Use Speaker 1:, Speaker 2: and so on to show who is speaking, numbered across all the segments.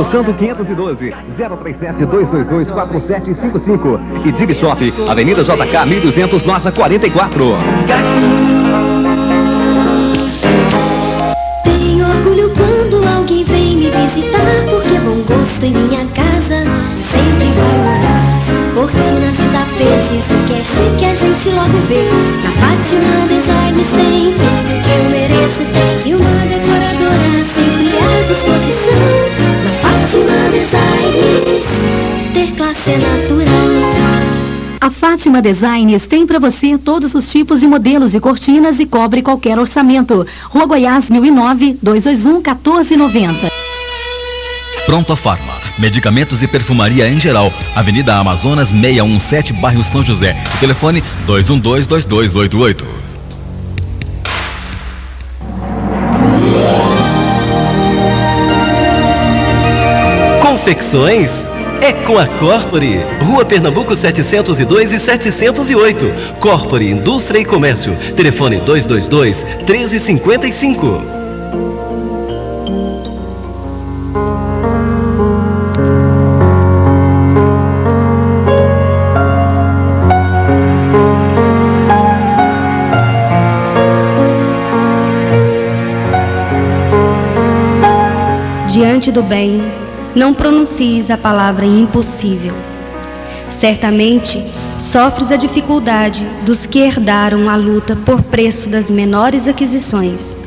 Speaker 1: Santo 512 037 222 4755 e Dig Shop, Avenida JK 1200 Nossa 44.
Speaker 2: Tenho orgulho quando alguém vem me visitar, porque bom gosto em minha casa sempre vai morar. Cortinas e tapetes, o que é chique a gente logo vê. Na Fátima Designs tem tudo que eu mereço, e uma decoradora sempre à disposição. Na Fátima Designs, ter classe é natural.
Speaker 3: A Fátima Designs tem para você todos os tipos e modelos de cortinas e cobre qualquer orçamento. Rua Goiás 1009, 221-1490.
Speaker 4: Pronto Farma, medicamentos e perfumaria em geral. Avenida Amazonas 617, bairro São José. O telefone 212-2288.
Speaker 5: Confecções é com a Corpore, Rua Pernambuco 702 e 708. Corpore Indústria e Comércio. Telefone 222-1355.
Speaker 6: Diante do bem, não pronuncies a palavra impossível. Certamente, sofres a dificuldade dos que herdaram a luta por preço das menores aquisições.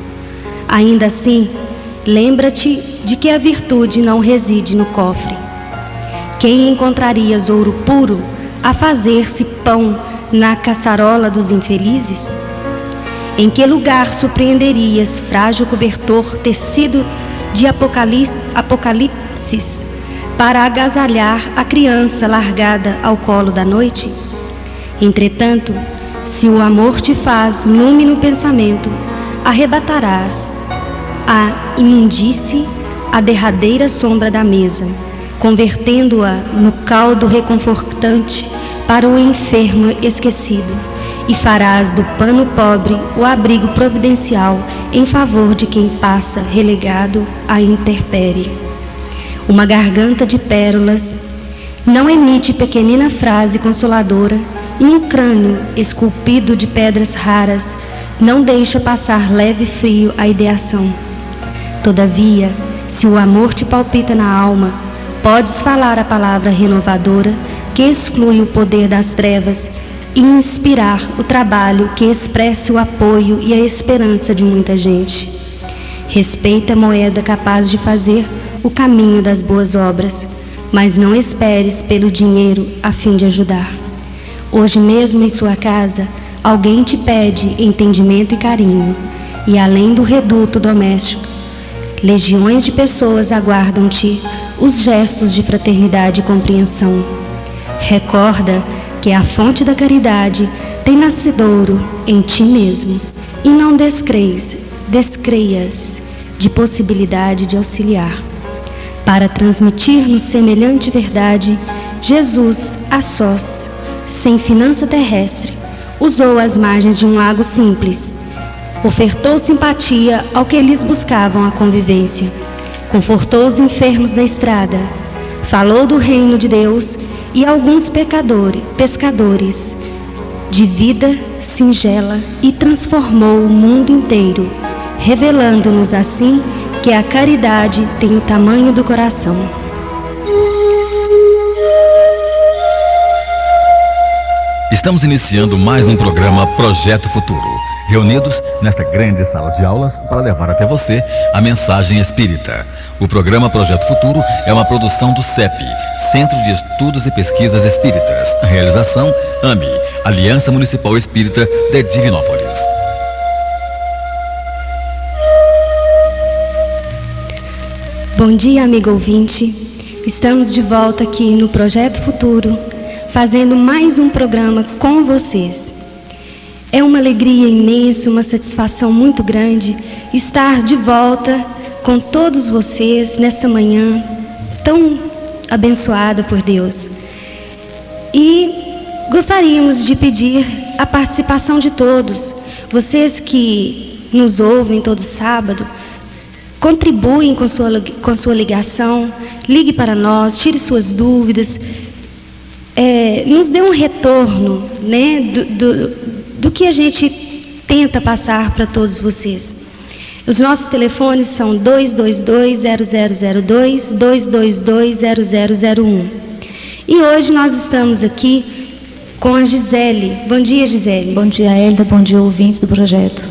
Speaker 6: Ainda assim, lembra-te de que a virtude não reside no cofre. Quem encontrarias ouro puro a fazer-se pão na caçarola dos infelizes? Em que lugar surpreenderias frágil cobertor tecido de apocalipses para agasalhar a criança largada ao colo da noite? Entretanto, se o amor te faz lume no pensamento, arrebatarás a imundície à derradeira sombra da mesa, convertendo-a no caldo reconfortante para o enfermo esquecido, e farás do pano pobre o abrigo providencial em favor de quem passa relegado à intempérie. Uma garganta de pérolas não emite pequenina frase consoladora, e um crânio esculpido de pedras raras não deixa passar leve frio a ideação. Todavia, se o amor te palpita na alma, podes falar a palavra renovadora que exclui o poder das trevas e inspirar o trabalho que expresse o apoio e a esperança de muita gente. Respeita a moeda capaz de fazer o caminho das boas obras, mas não esperes pelo dinheiro a fim de ajudar. Hoje mesmo em sua casa, alguém te pede entendimento e carinho, e além do reduto doméstico, legiões de pessoas aguardam-te os gestos de fraternidade e compreensão. Recorda que a fonte da caridade tem nascedouro em ti mesmo, e não descreias de possibilidade de auxiliar. Para transmitir-nos semelhante verdade, Jesus, a sós, sem finança terrestre, usou as margens de um lago simples, ofertou simpatia ao que eles buscavam a convivência, confortou os enfermos na estrada, falou do reino de Deus e alguns pescadores de vida singela, e transformou o mundo inteiro, revelando-nos assim que a caridade tem o tamanho do coração.
Speaker 4: Estamos iniciando mais um programa Projeto Futuro, reunidos nesta grande sala de aulas para levar até você a mensagem espírita. O programa Projeto Futuro é uma produção do CEP, Centro de Estudos e Pesquisas Espíritas. Realização AME, Aliança Municipal Espírita de Divinópolis.
Speaker 6: Bom dia, amigo ouvinte. Estamos de volta aqui no Projeto Futuro, fazendo mais um programa com vocês. É uma alegria imensa, uma satisfação muito grande estar de volta com todos vocês nesta manhã tão abençoada por Deus. E gostaríamos de pedir a participação de todos, vocês que nos ouvem todo sábado, contribuem com sua ligação, ligue para nós, tire suas dúvidas, nos dê um retorno, né, do que a gente tenta passar para todos vocês. Os nossos telefones são 222-0002, 222-0001. E hoje nós estamos aqui com a Gisele. Bom dia, Gisele.
Speaker 7: Bom dia, Hélida. Bom dia, ouvintes do projeto.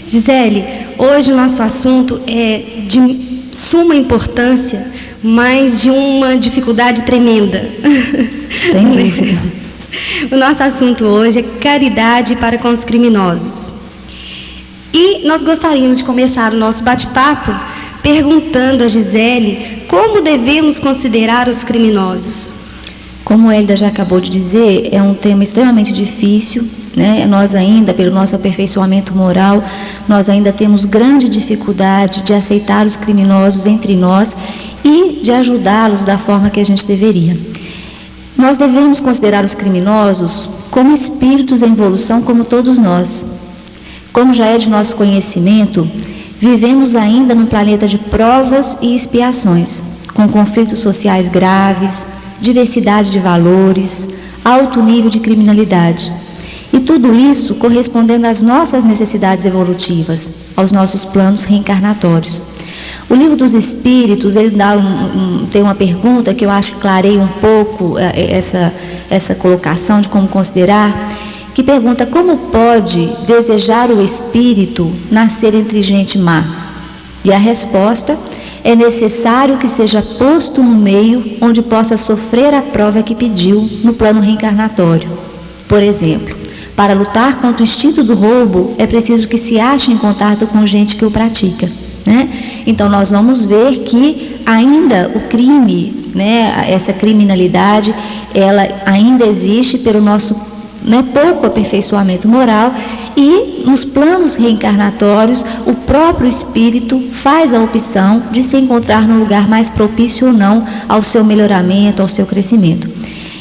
Speaker 6: Gisele, hoje o nosso assunto é de suma importância, mas de uma dificuldade tremenda.
Speaker 7: Sem dúvida.
Speaker 6: O nosso assunto hoje é caridade para com os criminosos. E nós gostaríamos de começar o nosso bate-papo perguntando a Gisele como devemos considerar os criminosos.
Speaker 7: Como a Hélida já acabou de dizer, é um tema extremamente difícil, né? Nós ainda, pelo nosso aperfeiçoamento moral, nós ainda temos grande dificuldade de aceitar os criminosos entre nós e de ajudá-los da forma que a gente deveria. Nós devemos considerar os criminosos como espíritos em evolução, como todos nós. Como já é de nosso conhecimento, vivemos ainda num planeta de provas e expiações, com conflitos sociais graves, diversidade de valores, alto nível de criminalidade. E tudo isso correspondendo às nossas necessidades evolutivas, aos nossos planos reencarnatórios. O Livro dos Espíritos, ele dá tem uma pergunta que eu acho que clareia um pouco essa colocação de como considerar, que pergunta: como pode desejar o espírito nascer entre gente má? E a resposta: é necessário que seja posto no meio onde possa sofrer a prova que pediu no plano reencarnatório. Por exemplo, para lutar contra o instinto do roubo, é preciso que se ache em contato com gente que o pratica, né? Então nós vamos ver que ainda o crime, né, essa criminalidade, ela ainda existe pelo nosso pouco aperfeiçoamento moral, e nos planos reencarnatórios o próprio espírito faz a opção de se encontrar num lugar mais propício ou não ao seu melhoramento, ao seu crescimento.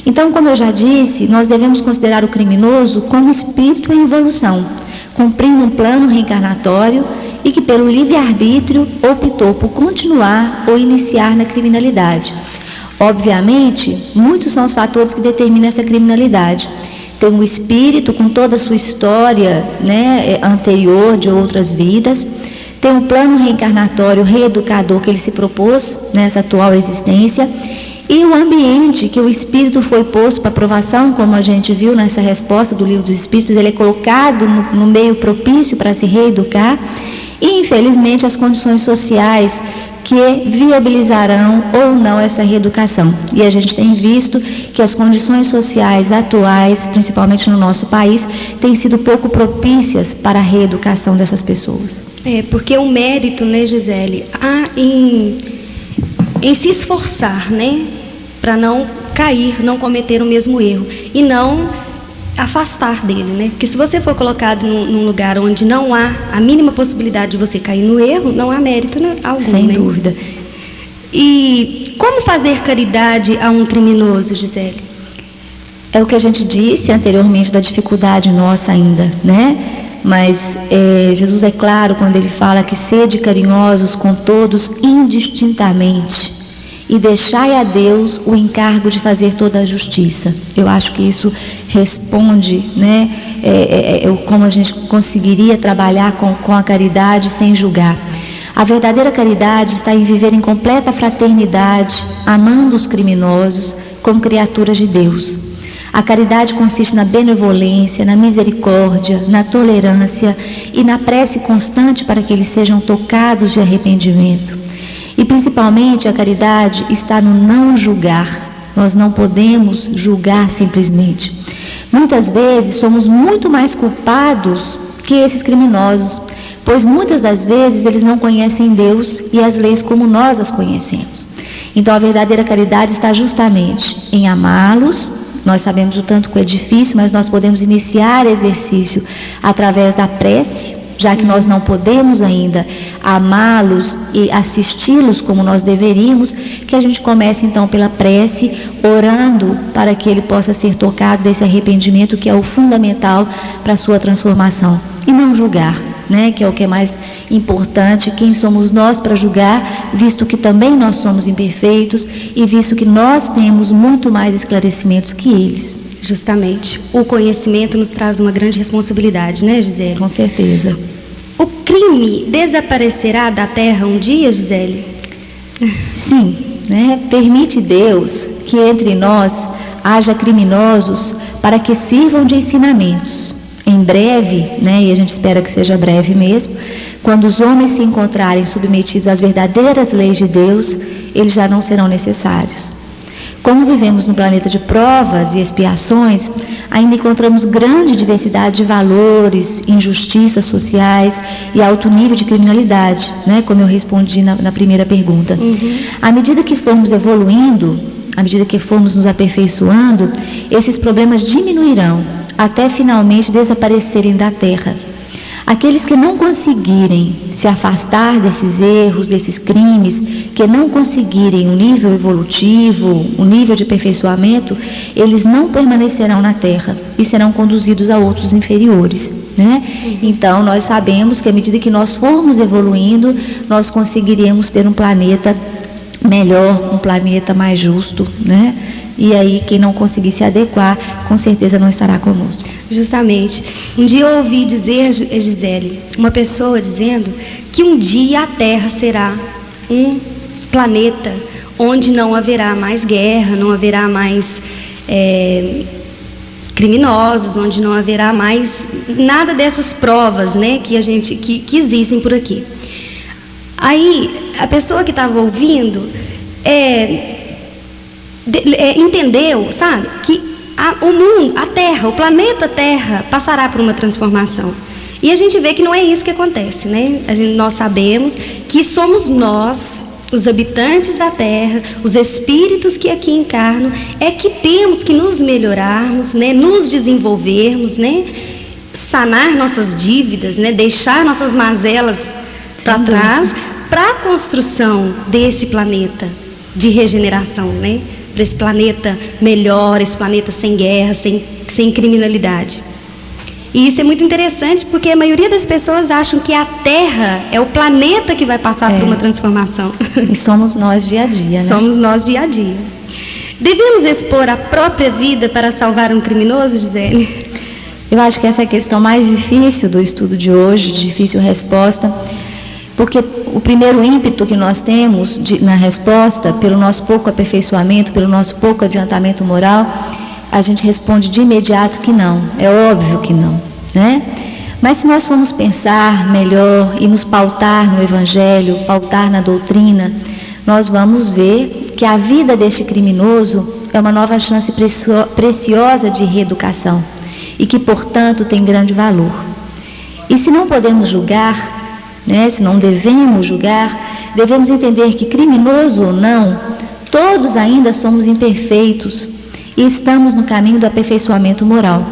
Speaker 7: Então, como eu já disse, nós devemos considerar o criminoso como espírito em evolução, cumprindo um plano reencarnatório e que pelo livre-arbítrio optou por continuar ou iniciar na criminalidade. Obviamente, muitos são os fatores que determinam essa criminalidade. Tem o espírito com toda a sua história, né, anterior de outras vidas. Tem um plano reencarnatório reeducador que ele se propôs nessa atual existência. E o ambiente que o espírito foi posto para aprovação, como a gente viu nessa resposta do Livro dos Espíritos, ele é colocado no meio propício para se reeducar. E, infelizmente, as condições sociais que viabilizarão ou não essa reeducação. E a gente tem visto que as condições sociais atuais, principalmente no nosso país, têm sido pouco propícias para a reeducação dessas pessoas.
Speaker 6: Porque o mérito, né, Gisele, há em se esforçar, né, para não cair, não cometer o mesmo erro e não afastar dele, né? Porque se você for colocado num lugar onde não há a mínima possibilidade de você cair no erro, não há mérito algum.
Speaker 7: Sem
Speaker 6: né?
Speaker 7: dúvida.
Speaker 6: E como fazer caridade a um criminoso, Gisele?
Speaker 7: É o que a gente disse anteriormente da dificuldade nossa ainda, né? Mas Jesus é claro quando ele fala que sede carinhosos com todos indistintamente e deixai a Deus o encargo de fazer toda a justiça. Eu acho que isso responde, né, como a gente conseguiria trabalhar com a caridade sem julgar. A verdadeira caridade está em viver em completa fraternidade, amando os criminosos como criaturas de Deus. A caridade consiste na benevolência, na misericórdia, na tolerância e na prece constante para que eles sejam tocados de arrependimento. E principalmente a caridade está no não julgar. Nós não podemos julgar simplesmente. Muitas vezes somos muito mais culpados que esses criminosos, pois muitas das vezes eles não conhecem Deus e as leis como nós as conhecemos. Então a verdadeira caridade está justamente em amá-los. Nós sabemos o tanto que é difícil, mas nós podemos iniciar exercício através da prece, já que nós não podemos ainda amá-los e assisti-los como nós deveríamos, que a gente comece então pela prece, orando para que ele possa ser tocado desse arrependimento que é o fundamental para a sua transformação. E não julgar. né, que é o que é mais importante. Quem somos nós para julgar, visto que também nós somos imperfeitos e visto que nós temos muito mais esclarecimentos que eles.
Speaker 6: Justamente. O conhecimento nos traz uma grande responsabilidade, né, Gisele?
Speaker 7: Com certeza.
Speaker 6: O crime desaparecerá da terra um dia, Gisele?
Speaker 7: Sim, né? Permite Deus que entre nós haja criminosos para que sirvam de ensinamentos. Em breve, né, e a gente espera que seja breve mesmo, quando os homens se encontrarem submetidos às verdadeiras leis de Deus, eles já não serão necessários. Como vivemos num planeta de provas e expiações, ainda encontramos grande diversidade de valores, injustiças sociais e alto nível de criminalidade, né, como eu respondi na primeira pergunta. À medida que formos evoluindo, à medida que formos nos aperfeiçoando, esses problemas diminuirão, até finalmente desaparecerem da Terra. Aqueles que não conseguirem se afastar desses erros, desses crimes, que não conseguirem um nível evolutivo, um nível de aperfeiçoamento, eles não permanecerão na Terra e serão conduzidos a outros inferiores, né? Então, nós sabemos que à medida que nós formos evoluindo, nós conseguiríamos ter um planeta melhor, um planeta mais justo, né? E aí, quem não conseguir se adequar, com certeza não estará conosco.
Speaker 6: Justamente. Um dia eu ouvi dizer, Gisele, uma pessoa dizendo que um dia a Terra será um planeta onde não haverá mais guerra, não haverá mais criminosos, onde não haverá mais nada dessas provas, né, que existem por aqui. Aí, a pessoa que estava ouvindo entendeu, sabe, que o mundo, a Terra, o planeta Terra passará por uma transformação. E a gente vê que não é isso que acontece, né? Nós sabemos que somos nós, os habitantes da Terra, os espíritos que aqui encarnam, é que temos que nos melhorarmos, né? Nos desenvolvermos, né? Sanar nossas dívidas, né? Deixar nossas mazelas para trás, para a construção desse planeta de regeneração, né? Para esse planeta melhor, esse planeta sem guerra, sem criminalidade. E isso é muito interessante porque a maioria das pessoas acham que a Terra é o planeta que vai passar por uma transformação.
Speaker 7: E somos nós dia a dia, né?
Speaker 6: Somos nós dia a dia. Devemos expor a própria vida para salvar um criminoso, Gisele?
Speaker 7: Eu acho que essa é a questão mais difícil do estudo de hoje, de difícil resposta. Porque o primeiro ímpeto que nós temos na resposta, pelo nosso pouco aperfeiçoamento, pelo nosso pouco adiantamento moral, a gente responde de imediato que não, é óbvio que não, né? Mas se nós formos pensar melhor e nos pautar no Evangelho, pautar na doutrina, nós vamos ver que a vida deste criminoso é uma nova chance preciosa de reeducação e que, portanto, tem grande valor. E se não podemos julgar, né, se não devemos julgar, devemos entender que, criminoso ou não, todos ainda somos imperfeitos e estamos no caminho do aperfeiçoamento moral.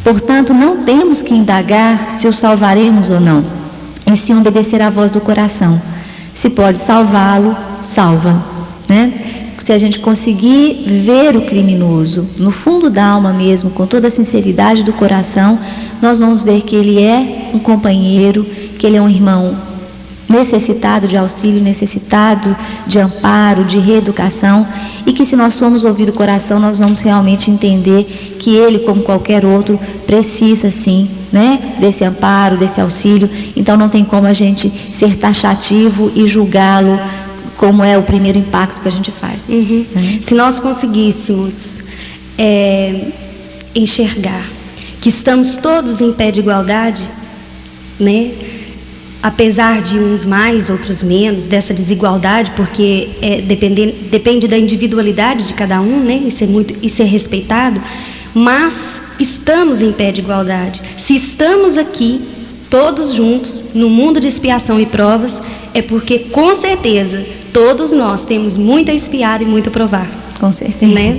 Speaker 7: Portanto, não temos que indagar se o salvaremos ou não, e sim obedecer à voz do coração. Se pode salvá-lo, salva, né? Se a gente conseguir ver o criminoso no fundo da alma mesmo, com toda a sinceridade do coração, nós vamos ver que ele é um companheiro, que ele é um irmão necessitado de auxílio, necessitado de amparo, de reeducação, e que se nós formos ouvir o coração, nós vamos realmente entender que ele, como qualquer outro, precisa sim, né, desse amparo, desse auxílio. Então não tem como a gente ser taxativo e julgá-lo como é o primeiro impacto que a gente faz. Né?
Speaker 6: Se nós conseguíssemos enxergar que estamos todos em pé de igualdade, né? Apesar de uns mais, outros menos, dessa desigualdade, porque depende da individualidade de cada um, né? Isso é respeitado, mas estamos em pé de igualdade. Se estamos aqui, todos juntos, no mundo de expiação e provas, é porque, com certeza, todos nós temos muito a expiar e muito a provar.
Speaker 7: Com certeza.
Speaker 6: Né?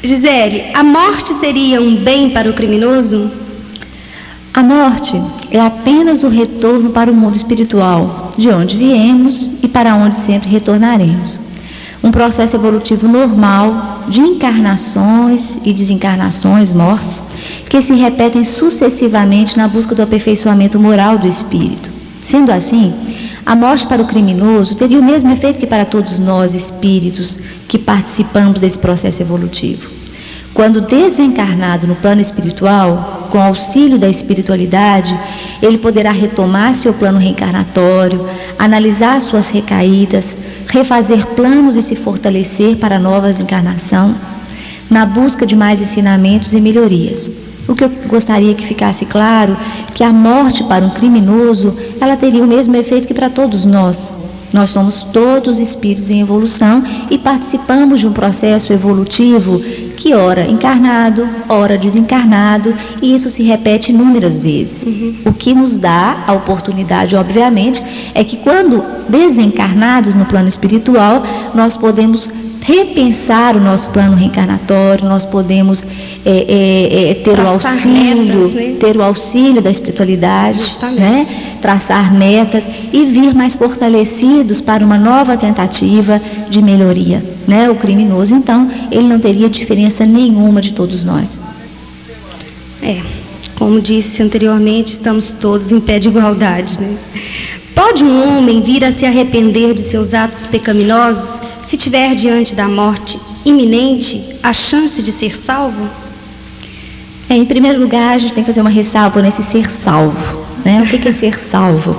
Speaker 6: Gisele, a morte seria um bem para o criminoso?
Speaker 7: A morte é apenas o retorno para o mundo espiritual, de onde viemos e para onde sempre retornaremos. Um processo evolutivo normal de encarnações e desencarnações, mortes, que se repetem sucessivamente na busca do aperfeiçoamento moral do espírito. Sendo assim, a morte para o criminoso teria o mesmo efeito que para todos nós, espíritos, que participamos desse processo evolutivo. Quando desencarnado no plano espiritual, com auxílio da espiritualidade, ele poderá retomar seu plano reencarnatório, analisar suas recaídas, refazer planos e se fortalecer para a nova encarnação, na busca de mais ensinamentos e melhorias. O que eu gostaria que ficasse claro, que a morte para um criminoso, ela teria o mesmo efeito que para todos nós. Nós somos todos espíritos em evolução e participamos de um processo evolutivo que ora encarnado, ora desencarnado, e isso se repete inúmeras vezes. O que nos dá a oportunidade, obviamente, é que quando desencarnados no plano espiritual, nós podemos repensar o nosso plano reencarnatório, nós podemos ter o auxílio, metas, ter o auxílio da espiritualidade, né? Traçar metas e vir mais fortalecidos para uma nova tentativa de melhoria, né? O criminoso, então, ele não teria diferença nenhuma de todos nós.
Speaker 6: Como disse anteriormente, estamos todos em pé de igualdade, né? Pode um homem vir a se arrepender de seus atos pecaminosos se tiver diante da morte iminente a chance de ser salvo?
Speaker 7: Em primeiro lugar, a gente tem que fazer uma ressalva nesse ser salvo, né? O que é ser salvo?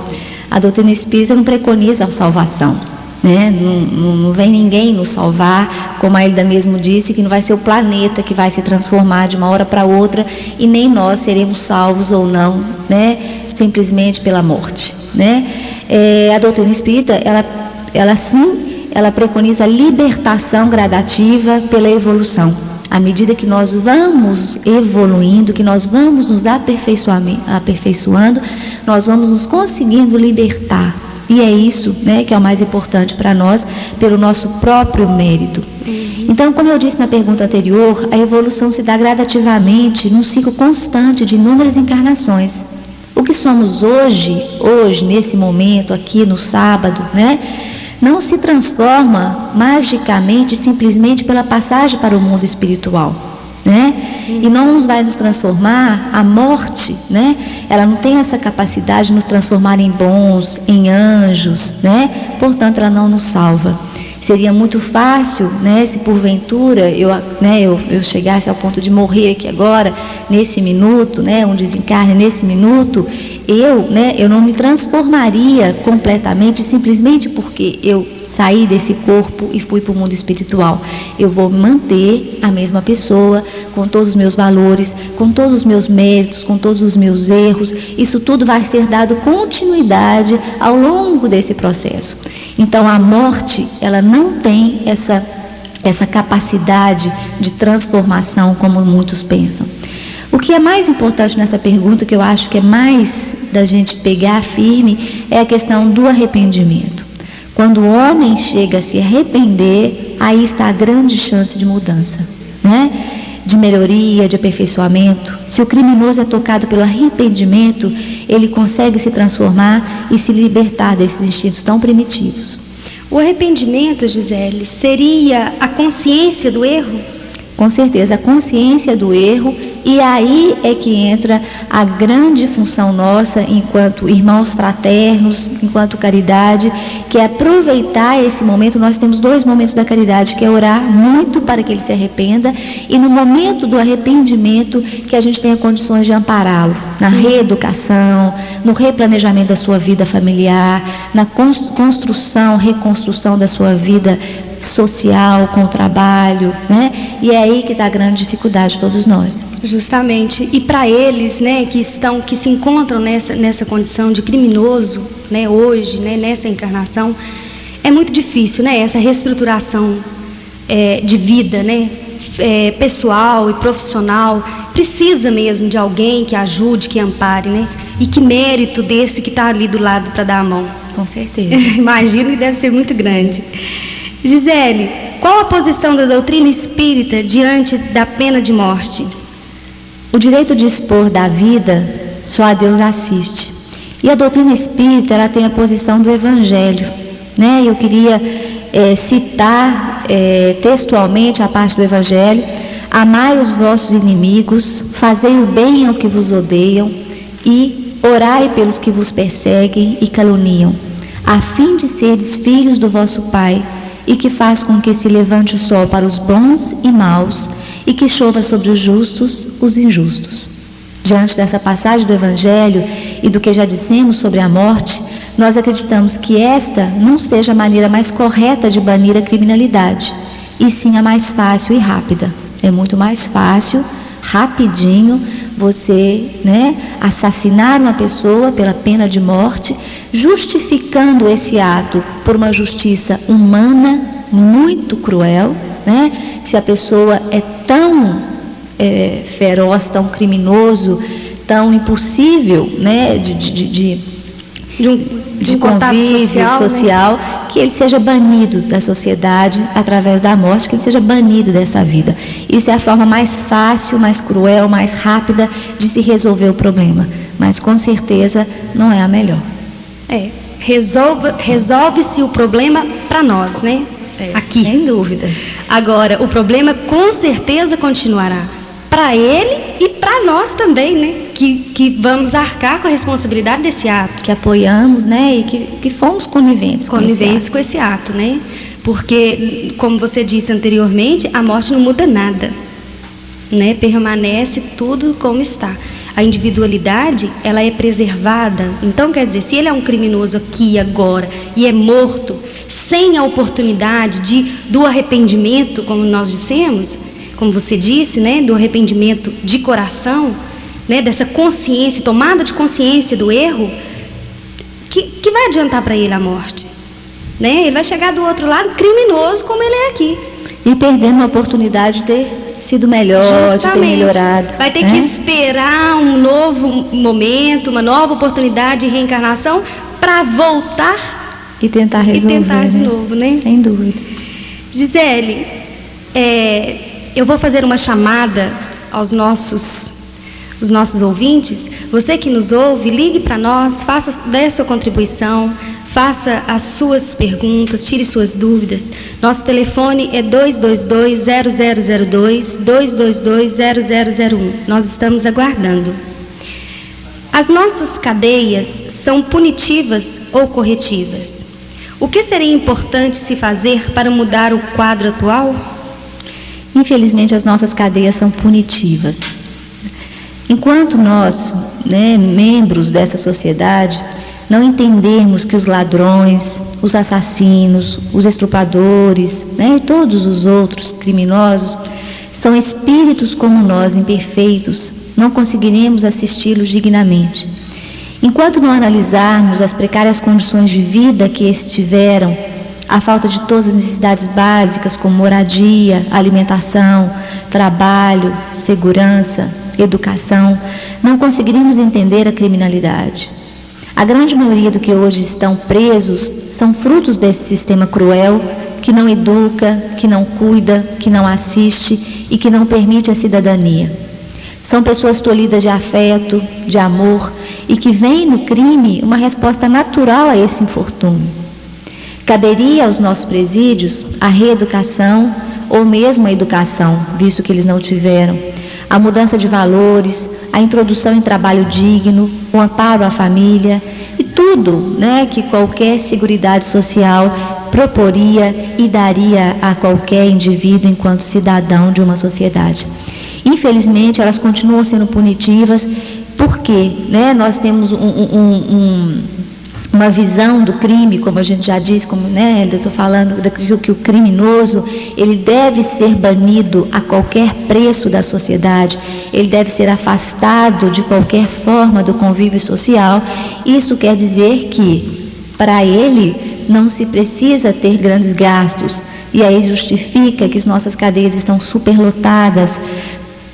Speaker 7: A doutrina espírita não preconiza a salvação, né? Não vem ninguém nos salvar, como a Hilda mesmo disse, que não vai ser o planeta que vai se transformar de uma hora para outra e nem nós seremos salvos ou não, né? Simplesmente pela morte, né? A doutrina espírita, ela preconiza a libertação gradativa pela evolução. À medida que nós vamos evoluindo, que nós vamos nos aperfeiçoando, nós vamos nos conseguindo libertar. E é isso, né, que é o mais importante para nós, pelo nosso próprio mérito. Então, como eu disse na pergunta anterior, a evolução se dá gradativamente num ciclo constante de inúmeras encarnações. O que somos hoje, nesse momento, aqui no sábado, né, não se transforma magicamente, simplesmente pela passagem para o mundo espiritual, né? E não nos vai nos transformar, a morte, né? Ela não tem essa capacidade de nos transformar em bons, em anjos, né? Portanto, ela não nos salva. Seria muito fácil, né, se porventura eu chegasse ao ponto de morrer aqui agora, nesse minuto, né, um desencarne nesse minuto, eu não me transformaria completamente simplesmente porque eu saí desse corpo e fui para o mundo espiritual. Eu vou manter a mesma pessoa, com todos os meus valores, com todos os meus méritos, com todos os meus erros. Isso tudo vai ser dado continuidade ao longo desse processo. Então a morte, ela não tem essa capacidade de transformação como muitos pensam. O que é mais importante nessa pergunta, que eu acho que é mais da gente pegar firme, é a questão do arrependimento. Quando o homem chega a se arrepender, aí está a grande chance de mudança, né? De melhoria, de aperfeiçoamento. Se o criminoso é tocado pelo arrependimento, ele consegue se transformar e se libertar desses instintos tão primitivos.
Speaker 6: O arrependimento, Gisele, seria a consciência do erro?
Speaker 7: Com certeza, a consciência do erro, e aí é que entra a grande função nossa enquanto irmãos fraternos, enquanto caridade, que é aproveitar esse momento. Nós temos 2 momentos da caridade, que é orar muito para que ele se arrependa, e no momento do arrependimento que a gente tenha condições de ampará-lo, na reeducação, no replanejamento da sua vida familiar, na construção, reconstrução da sua vida social, com o trabalho, né? E é aí que está a grande dificuldade de todos nós.
Speaker 6: Justamente. E para eles, né, que se encontram nessa condição de criminoso, né, hoje, né, nessa encarnação, é muito difícil, né, essa reestruturação de vida, né, pessoal e profissional. Precisa mesmo de alguém que ajude, que ampare, né? E que mérito desse que está ali do lado para dar a mão.
Speaker 7: Com certeza.
Speaker 6: Imagino que deve ser muito grande. Gisele, qual a posição da doutrina espírita diante da pena de morte?
Speaker 7: O direito de expor da vida, só a Deus assiste. E a doutrina espírita, ela tem a posição do Evangelho, né? Eu queria citar textualmente a parte do Evangelho: amai os vossos inimigos, fazei o bem ao que vos odeiam e orai pelos que vos perseguem e caluniam, a fim de serdes filhos do vosso Pai, e que faz com que se levante o sol para os bons e maus, e que chova sobre os justos os injustos. Diante dessa passagem do Evangelho e do que já dissemos sobre a morte, nós acreditamos que esta não seja a maneira mais correta de banir a criminalidade, e sim a mais fácil e rápida. É muito mais fácil, rapidinho, você, assassinar uma pessoa pela pena de morte, justificando esse ato por uma justiça humana muito cruel, Se a pessoa é tão feroz, tão criminoso, tão impossível, de convívio social, que ele seja banido da sociedade através da morte, que ele seja banido dessa vida. Isso é a forma mais fácil, mais cruel, mais rápida de se resolver o problema, mas com certeza não é a melhor.
Speaker 6: Resolve-se o problema para nós, aqui.
Speaker 7: Sem dúvida.
Speaker 6: Agora, o problema com certeza continuará para ele e para nós também, que vamos arcar com a responsabilidade desse ato.
Speaker 7: Que apoiamos, e que fomos coniventes com
Speaker 6: esse ato, Porque, como você disse anteriormente, a morte não muda nada, Permanece tudo como está. A individualidade, ela é preservada. Então, quer dizer, se ele é um criminoso aqui e agora e é morto, sem a oportunidade do arrependimento, como nós dissemos, como você disse, do arrependimento de coração, dessa consciência, tomada de consciência do erro, que vai adiantar para ele a morte? Ele vai chegar do outro lado criminoso como ele é aqui.
Speaker 7: E perdendo a oportunidade de ter sido melhor,
Speaker 6: justamente,
Speaker 7: de ter melhorado.
Speaker 6: Vai ter que esperar um novo momento, uma nova oportunidade de reencarnação para voltar
Speaker 7: e tentar resolver.
Speaker 6: E tentar de novo,
Speaker 7: Sem dúvida.
Speaker 6: Gisele, eu vou fazer uma chamada aos nossos ouvintes. Você que nos ouve, ligue para nós, dê a sua contribuição, faça as suas perguntas, tire suas dúvidas. Nosso telefone é 222-0002, 222-0001. Nós estamos aguardando. As nossas cadeias são punitivas ou corretivas? O que seria importante se fazer para mudar o quadro atual?
Speaker 7: Infelizmente, as nossas cadeias são punitivas. Enquanto nós, membros dessa sociedade, não entendermos que os ladrões, os assassinos, os estupradores, e todos os outros criminosos são espíritos como nós, imperfeitos, não conseguiremos assisti-los dignamente. Enquanto não analisarmos as precárias condições de vida que estes tiveram, a falta de todas as necessidades básicas como moradia, alimentação, trabalho, segurança, educação, não conseguiremos entender a criminalidade. A grande maioria do que hoje estão presos são frutos desse sistema cruel que não educa, que não cuida, que não assiste e que não permite a cidadania. São pessoas tolhidas de afeto, de amor e que veem no crime uma resposta natural a esse infortúnio. Caberia aos nossos presídios a reeducação ou mesmo a educação, visto que eles não tiveram, a mudança de valores, a introdução em trabalho digno, o amparo à família e tudo, que qualquer seguridade social proporia e daria a qualquer indivíduo enquanto cidadão de uma sociedade. Infelizmente, elas continuam sendo punitivas porque, nós temos uma visão do crime, como a gente já disse, eu estou falando que o criminoso, ele deve ser banido a qualquer preço da sociedade, ele deve ser afastado de qualquer forma do convívio social. Isso quer dizer que, para ele, não se precisa ter grandes gastos, e aí justifica que as nossas cadeias estão superlotadas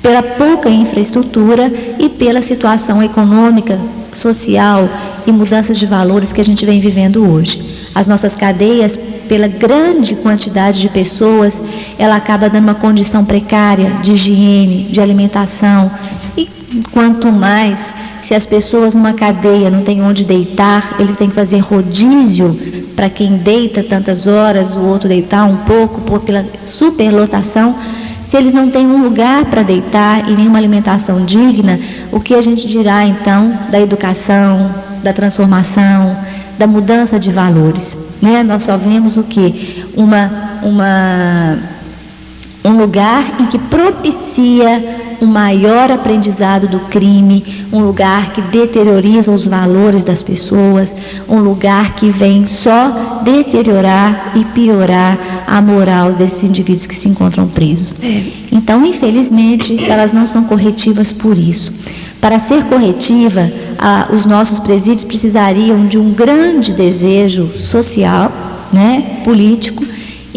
Speaker 7: pela pouca infraestrutura e pela situação econômica, social e mudanças de valores que a gente vem vivendo hoje. As nossas cadeias, pela grande quantidade de pessoas, ela acaba dando uma condição precária de higiene, de alimentação. E quanto mais, se as pessoas numa cadeia não têm onde deitar, eles têm que fazer rodízio para quem deita tantas horas, o outro deitar um pouco, pela superlotação. Se eles não têm um lugar para deitar e nenhuma alimentação digna, o que a gente dirá então da educação, da transformação, da mudança de valores, né? Nós só vemos o quê? Um lugar em que propicia um maior aprendizado do crime, um lugar que deterioriza os valores das pessoas, um lugar que vem só deteriorar e piorar a moral desses indivíduos que se encontram presos. Então, infelizmente, elas não são corretivas por isso. Para ser corretiva, os nossos presídios precisariam de um grande desejo social, né, político,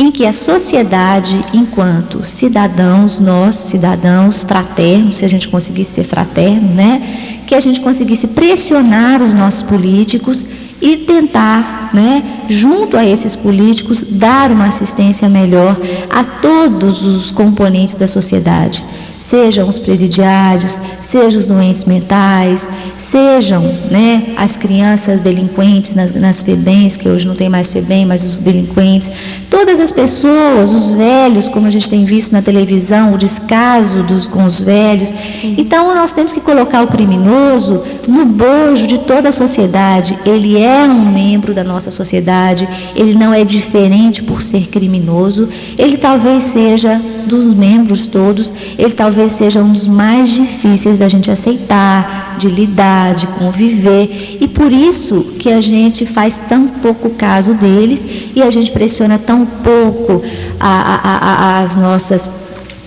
Speaker 7: em que a sociedade, enquanto cidadãos, nós cidadãos fraternos, se a gente conseguisse ser fraterno, né, que a gente conseguisse pressionar os nossos políticos e tentar, né, junto a esses políticos, dar uma assistência melhor a todos os componentes da sociedade, sejam os presidiários, sejam os doentes mentais, sejam, né, as crianças delinquentes nas FEBEMs, que hoje não tem mais FEBEM, mas os delinquentes, todas as pessoas, os velhos, como a gente tem visto na televisão, o descaso com os velhos. Então, nós temos que colocar o criminoso no bojo de toda a sociedade. Ele é um membro da nossa sociedade, ele não é diferente por ser criminoso, ele talvez seja dos membros todos, ele talvez seja um dos mais difíceis da gente aceitar, de lidar, de conviver, e por isso que a gente faz tão pouco caso deles e a gente pressiona tão pouco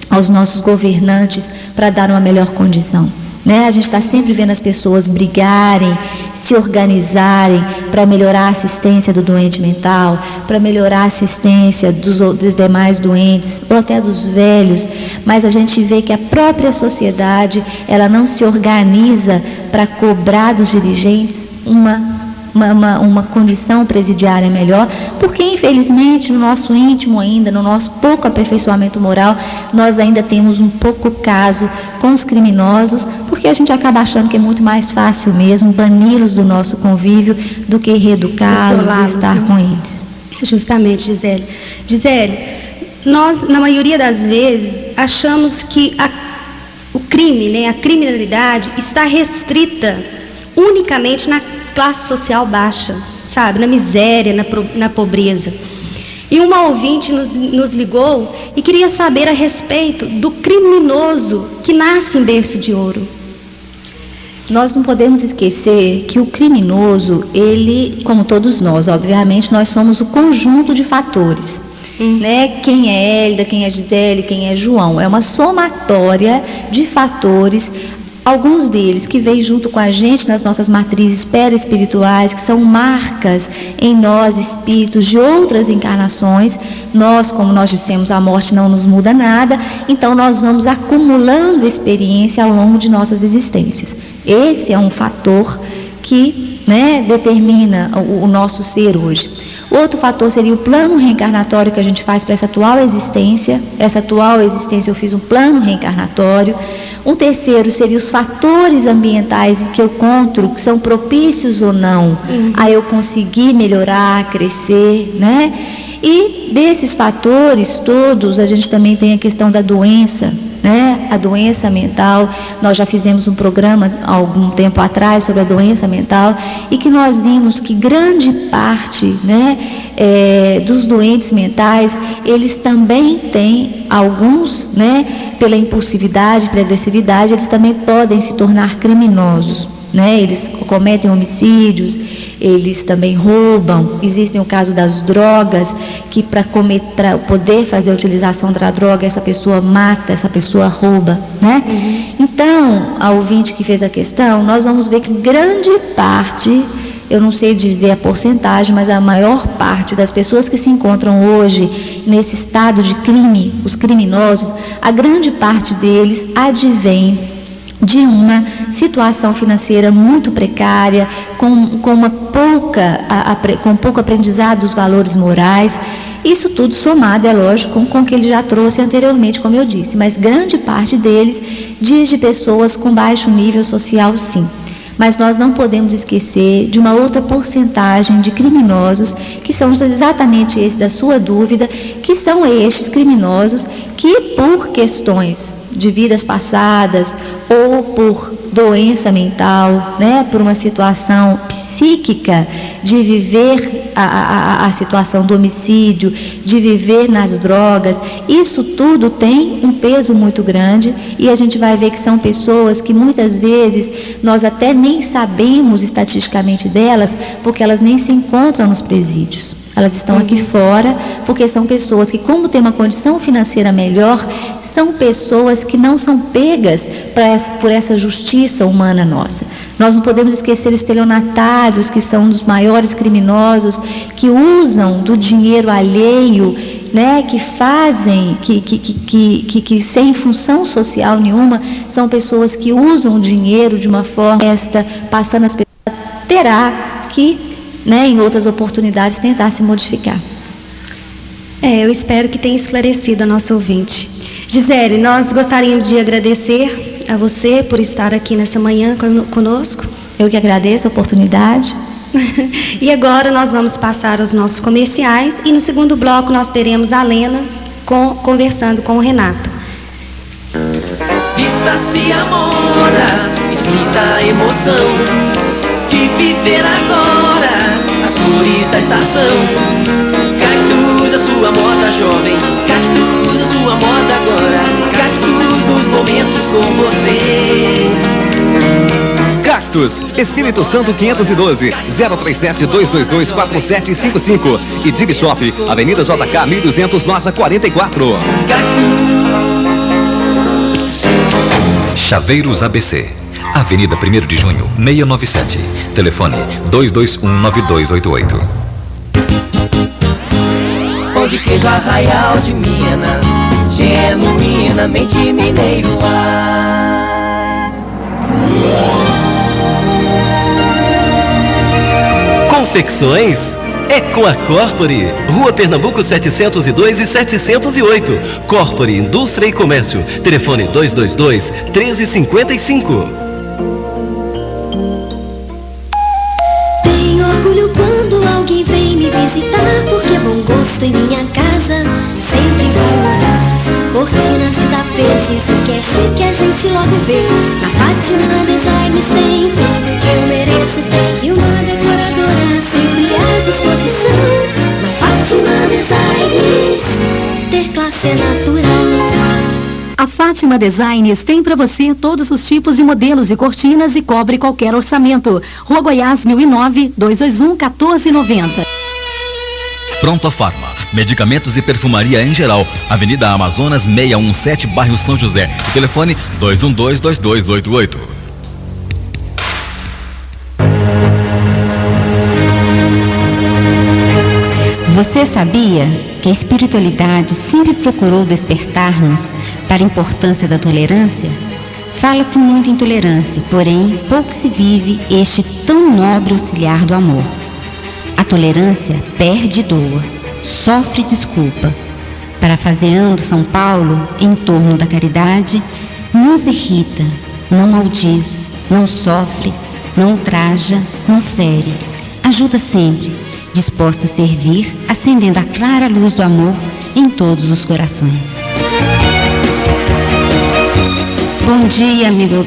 Speaker 7: aos nossos governantes para dar uma melhor condição, né? A gente está sempre vendo as pessoas brigarem, se organizarem para melhorar a assistência do doente mental, para melhorar a assistência dos demais doentes, ou até dos velhos, mas a gente vê que a própria sociedade, ela não se organiza para cobrar dos dirigentes uma condição presidiária melhor, porque infelizmente no nosso íntimo ainda, no nosso pouco aperfeiçoamento moral, nós ainda temos um pouco caso com os criminosos, porque a gente acaba achando que é muito mais fácil mesmo bani-los do nosso convívio do que reeducá-los e estar com eles.
Speaker 6: Justamente, Gisele. Gisele, nós, na maioria das vezes, achamos que o crime, né, a criminalidade está restrita unicamente na classe social baixa, sabe, na miséria, na pobreza. E uma ouvinte nos ligou e queria saber a respeito do criminoso que nasce em berço de ouro.
Speaker 7: Nós não podemos esquecer que o criminoso, ele, como todos nós, obviamente, nós somos o conjunto de fatores. Né? Quem é Hélida, quem é Gisele, quem é João, é uma somatória de fatores. Alguns deles que vêm junto com a gente nas nossas matrizes perispirituais, que são marcas em nós, espíritos de outras encarnações. Nós, como nós dissemos, a morte não nos muda nada, então nós vamos acumulando experiência ao longo de nossas existências. Esse é um fator que, né, determina o nosso ser hoje. Outro fator seria o plano reencarnatório que a gente faz para essa atual existência. Essa atual existência eu fiz um plano reencarnatório. Um terceiro seria os fatores ambientais que eu encontro, que são propícios ou não a eu conseguir melhorar, crescer, né? E desses fatores todos, a gente também tem a questão da doença, né? A doença mental. Nós já fizemos um programa há algum tempo atrás sobre a doença mental e que nós vimos que grande parte, né, dos doentes mentais, eles também têm alguns, né, pela impulsividade, pela agressividade, eles também podem se tornar criminosos, né? Eles cometem homicídios, eles também roubam. Existem o caso das drogas, que para poder fazer a utilização da droga, essa pessoa mata, essa pessoa rouba, né? Então, a ouvinte que fez a questão, nós vamos ver que grande parte, eu não sei dizer a porcentagem, mas a maior parte das pessoas que se encontram hoje nesse estado de crime, os criminosos, a grande parte deles advém de uma situação financeira muito precária, com pouco aprendizado dos valores morais. Isso tudo somado, é lógico, com o que ele já trouxe anteriormente, como eu disse, mas grande parte deles diz de pessoas com baixo nível social, sim. Mas nós não podemos esquecer de uma outra porcentagem de criminosos, que são exatamente esse da sua dúvida, que são estes criminosos que, por questões de vidas passadas ou por doença mental, né, por uma situação psíquica de viver a situação do homicídio, de viver nas drogas, isso tudo tem um peso muito grande, e a gente vai ver que são pessoas que muitas vezes nós até nem sabemos estatisticamente delas, porque elas nem se encontram nos presídios. Elas estão aqui fora porque são pessoas que, como têm uma condição financeira melhor, são pessoas que não são pegas por essa justiça humana nossa. Nós não podemos esquecer os estelionatários, que são um dos maiores criminosos, que usam do dinheiro alheio, né, que fazem, que sem função social nenhuma, são pessoas que usam o dinheiro de uma forma passando as pessoas, terá que, né, em outras oportunidades, tentar se modificar.
Speaker 6: Eu espero que tenha esclarecido a nossa ouvinte. Gisele, nós gostaríamos de agradecer a você por estar aqui nessa manhã conosco.
Speaker 7: Eu que agradeço a oportunidade.
Speaker 6: E agora nós vamos passar aos nossos comerciais, e no segundo bloco nós teremos a Lena conversando com o Renato.
Speaker 8: Vista-se a moda e sinta a emoção de viver agora as cores da estação. Cactus, a sua moda jovem. Cactus, a sua moda agora. Cactus nos momentos com você.
Speaker 1: Cactus, Espírito Santo 512, 037-222-4755. E Dig Shop, Avenida JK 1200, Nossa 44.
Speaker 9: Chaveiros ABC, Avenida 1º de Junho, 697. Telefone 221-9288.
Speaker 8: Pão de queijo Arraial de Minas, genuinamente mineiro.
Speaker 5: Confecções Ecoa Corpore, Rua Pernambuco 702 e 708. Corpore Indústria e Comércio. Telefone 222-1355.
Speaker 2: Tenho orgulho quando alguém vem me visitar, porque bom gosto em minha casa sempre vai morar. Cortinas e tapetes, o que é chique a gente logo vê. Na Fátima Designs tem tudo que eu mereço, e uma decoradora sempre à disposição. Na Fátima Designs, ter classe é natural.
Speaker 3: A Fátima Designs tem para você todos os tipos e modelos de cortinas e cobre qualquer orçamento. Rua Goiás 1009, 221-1490.
Speaker 4: Pronto Farma, medicamentos e perfumaria em geral. Avenida Amazonas 617, bairro São José. O telefone 212-2288.
Speaker 10: Você sabia que a espiritualidade sempre procurou despertar-nos para a importância da tolerância? Fala-se muito em tolerância, porém pouco se vive este tão nobre auxiliar do amor. A tolerância perde e doa, sofre e desculpa. Parafraseando São Paulo, em torno da caridade, não se irrita, não maldiz, não sofre, não ultraja, não fere. Ajuda sempre, disposta a servir, acendendo a clara luz do amor em todos os corações. Bom dia, amigos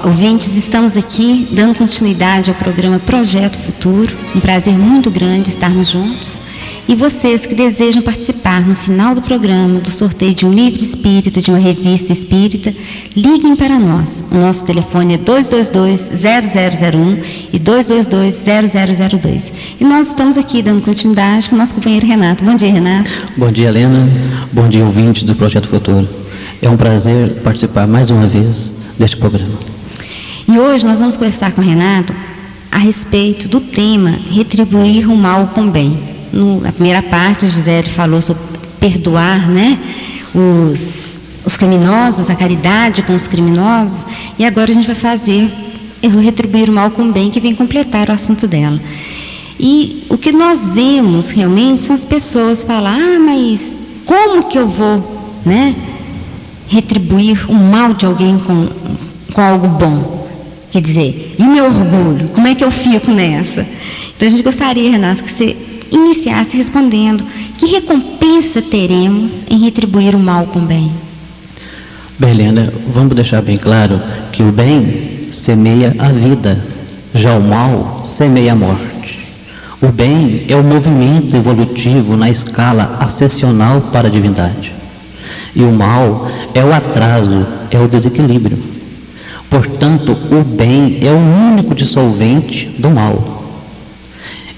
Speaker 10: ouvintes. Estamos aqui dando continuidade ao programa Projeto Futuro. Um prazer muito grande estarmos juntos. E vocês que desejam participar no final do programa do sorteio de um livro espírita, de uma revista espírita, liguem para nós. O nosso telefone é 222-0001 e 222-0002. E nós estamos aqui dando continuidade com o nosso companheiro Renato. Bom dia, Renato.
Speaker 11: Bom dia, Helena. Bom dia, ouvintes do Projeto Futuro. É um prazer participar mais uma vez deste programa.
Speaker 10: E hoje nós vamos conversar com o Renato a respeito do tema retribuir o mal com o bem. Na primeira parte, a Gisele falou sobre perdoar, né, os criminosos, a caridade com os criminosos, e agora a gente vai fazer retribuir o mal com o bem, que vem completar o assunto dela. E o que nós vemos realmente são as pessoas falar, mas como que eu vou, né, retribuir o mal de alguém com algo bom? Quer dizer, e o meu orgulho? Como é que eu fico nessa? Então a gente gostaria, Renato, que você iniciasse respondendo: que recompensa teremos em retribuir o mal com o bem?
Speaker 11: Bem, Helena, vamos deixar bem claro que o bem semeia a vida, já o mal semeia a morte. O bem é o movimento evolutivo na escala ascensional para a divindade. E o mal é o atraso, é o desequilíbrio. Portanto, o bem é o único dissolvente do mal.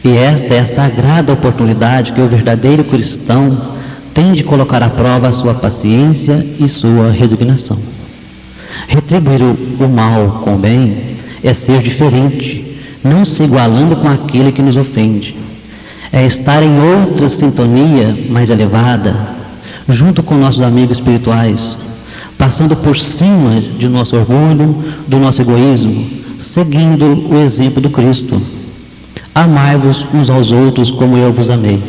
Speaker 11: E esta é a sagrada oportunidade que o verdadeiro cristão tem de colocar à prova a sua paciência e sua resignação. Retribuir o mal com o bem é ser diferente, não se igualando com aquele que nos ofende. É estar em outra sintonia mais elevada, junto com nossos amigos espirituais, passando por cima de nosso orgulho, do nosso egoísmo, seguindo o exemplo do Cristo. Amai-vos uns aos outros como eu vos amei.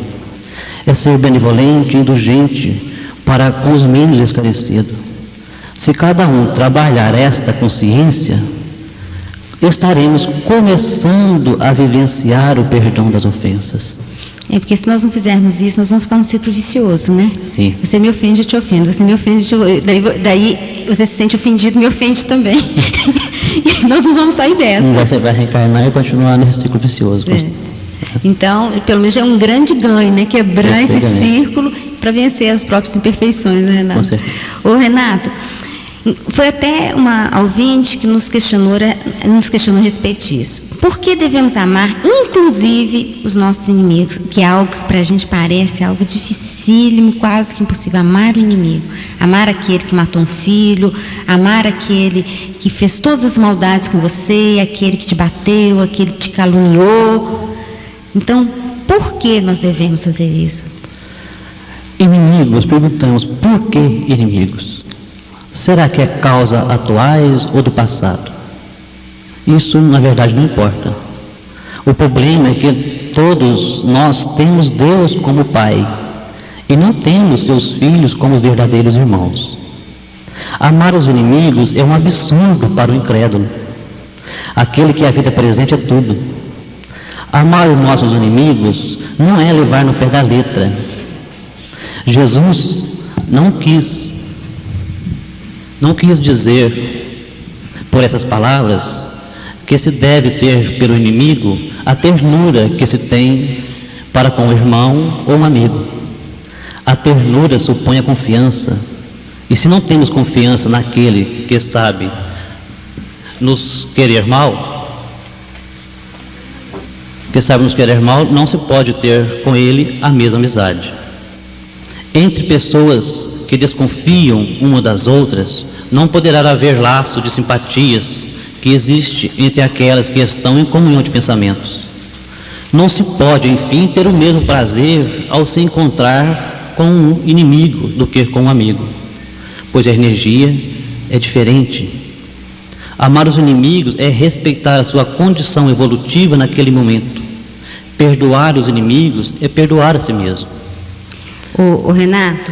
Speaker 11: É ser benevolente e indulgente para com os menos esclarecidos. Se cada um trabalhar esta consciência, estaremos começando a vivenciar o perdão das ofensas.
Speaker 10: É porque se nós não fizermos isso, nós vamos ficar num ciclo vicioso, né?
Speaker 11: Sim.
Speaker 10: Você me ofende, eu te ofendo. Você me ofende, daí você se sente ofendido, me ofende também. Nós não vamos sair dessa.
Speaker 11: Você vai reencarnar e continuar nesse ciclo vicioso.
Speaker 10: Então, pelo menos é um grande ganho, né? Quebrar esse círculo para vencer as próprias imperfeições, né, Renato?
Speaker 11: Com certeza.
Speaker 10: Ô, Renato, foi até uma ouvinte que nos questionou a respeito disso. Por que devemos amar, inclusive, os nossos inimigos? Que é algo que para a gente parece algo dificílimo, quase que impossível. Amar o inimigo. Amar aquele que matou um filho, amar aquele que fez todas as maldades com você, aquele que te bateu, aquele que te caluniou. Então, por que nós devemos fazer isso?
Speaker 11: Inimigos, perguntamos, por que inimigos? Será que é causa atuais ou do passado? Isso, na verdade, não importa. O problema é que todos nós temos Deus como Pai e não temos seus filhos como verdadeiros irmãos. Amar os inimigos é um absurdo para o incrédulo. Aquele que a vida presente é tudo. Amar os nossos inimigos não é levar no pé da letra. Jesus não quis dizer por essas palavras que se deve ter pelo inimigo a ternura que se tem para com o irmão ou um amigo. A ternura supõe a confiança. E se não temos confiança naquele que sabe nos querer mal, não se pode ter com ele a mesma amizade. Entre pessoas que desconfiam uma das outras, não poderá haver laço de simpatias que existe entre aquelas que estão em comunhão de pensamentos. Não se pode, enfim, ter o mesmo prazer ao se encontrar com um inimigo do que com um amigo, pois a energia é diferente. Amar os inimigos é respeitar a sua condição evolutiva naquele momento. Perdoar os inimigos é perdoar a si mesmo.
Speaker 10: O Renato,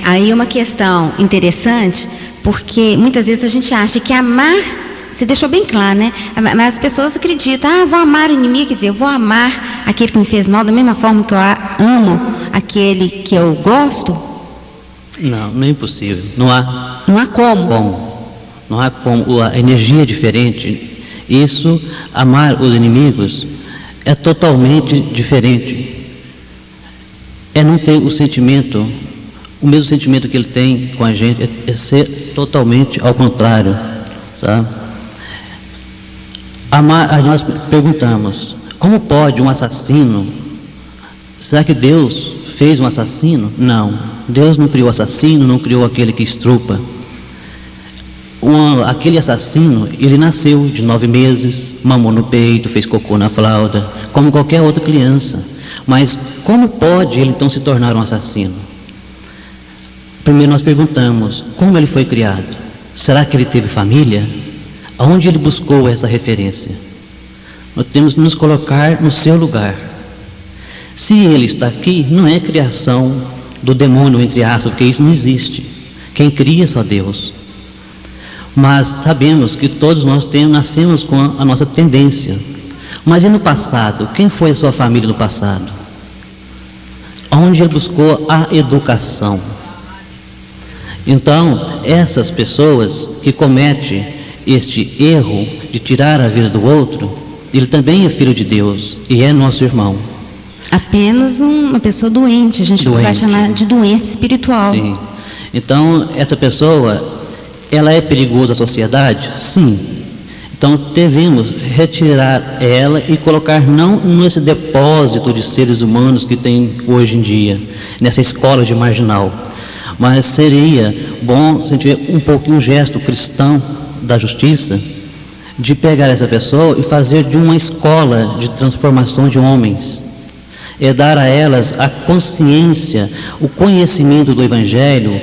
Speaker 10: aí é uma questão interessante, porque muitas vezes a gente acha que amar, você deixou bem claro, né? Mas as pessoas acreditam, vou amar o inimigo, quer dizer, eu vou amar aquele que me fez mal da mesma forma que eu amo aquele que eu gosto?
Speaker 11: Não é impossível. Não há
Speaker 10: como.
Speaker 11: Não há como. A energia é diferente. Isso, amar os inimigos, é totalmente diferente. É não ter o mesmo sentimento que ele tem com a gente, é ser totalmente ao contrário, tá? Amar, nós perguntamos, como pode um assassino, será que Deus fez um assassino? Não, Deus não criou assassino, não criou aquele que estrupa. Aquele assassino, ele nasceu de 9 meses, mamou no peito, fez cocô na fralda, como qualquer outra criança. Mas como pode ele então se tornar um assassino? Primeiro nós perguntamos, como ele foi criado? Será que ele teve família? Aonde ele buscou essa referência? Nós temos que nos colocar no seu lugar. Se ele está aqui, não é criação do demônio, entre aspas, porque isso não existe. Quem cria é só Deus. Mas sabemos que todos nós nascemos com a nossa tendência. Mas e no passado? Quem foi a sua família no passado? Onde ele buscou a educação? Então, essas pessoas que cometem este erro de tirar a vida do outro, ele também é filho de Deus e é nosso irmão.
Speaker 10: Apenas uma pessoa doente, a gente vai chamar de doença espiritual.
Speaker 11: Sim. Então, essa pessoa, ela é perigosa à sociedade? Sim. Então, devemos retirar ela e colocar não nesse depósito de seres humanos que tem hoje em dia, nessa escola de marginal. Mas seria bom se a gente tiver um pouquinho um gesto cristão da justiça, de pegar essa pessoa e fazer de uma escola de transformação de homens. É dar a elas a consciência, o conhecimento do Evangelho,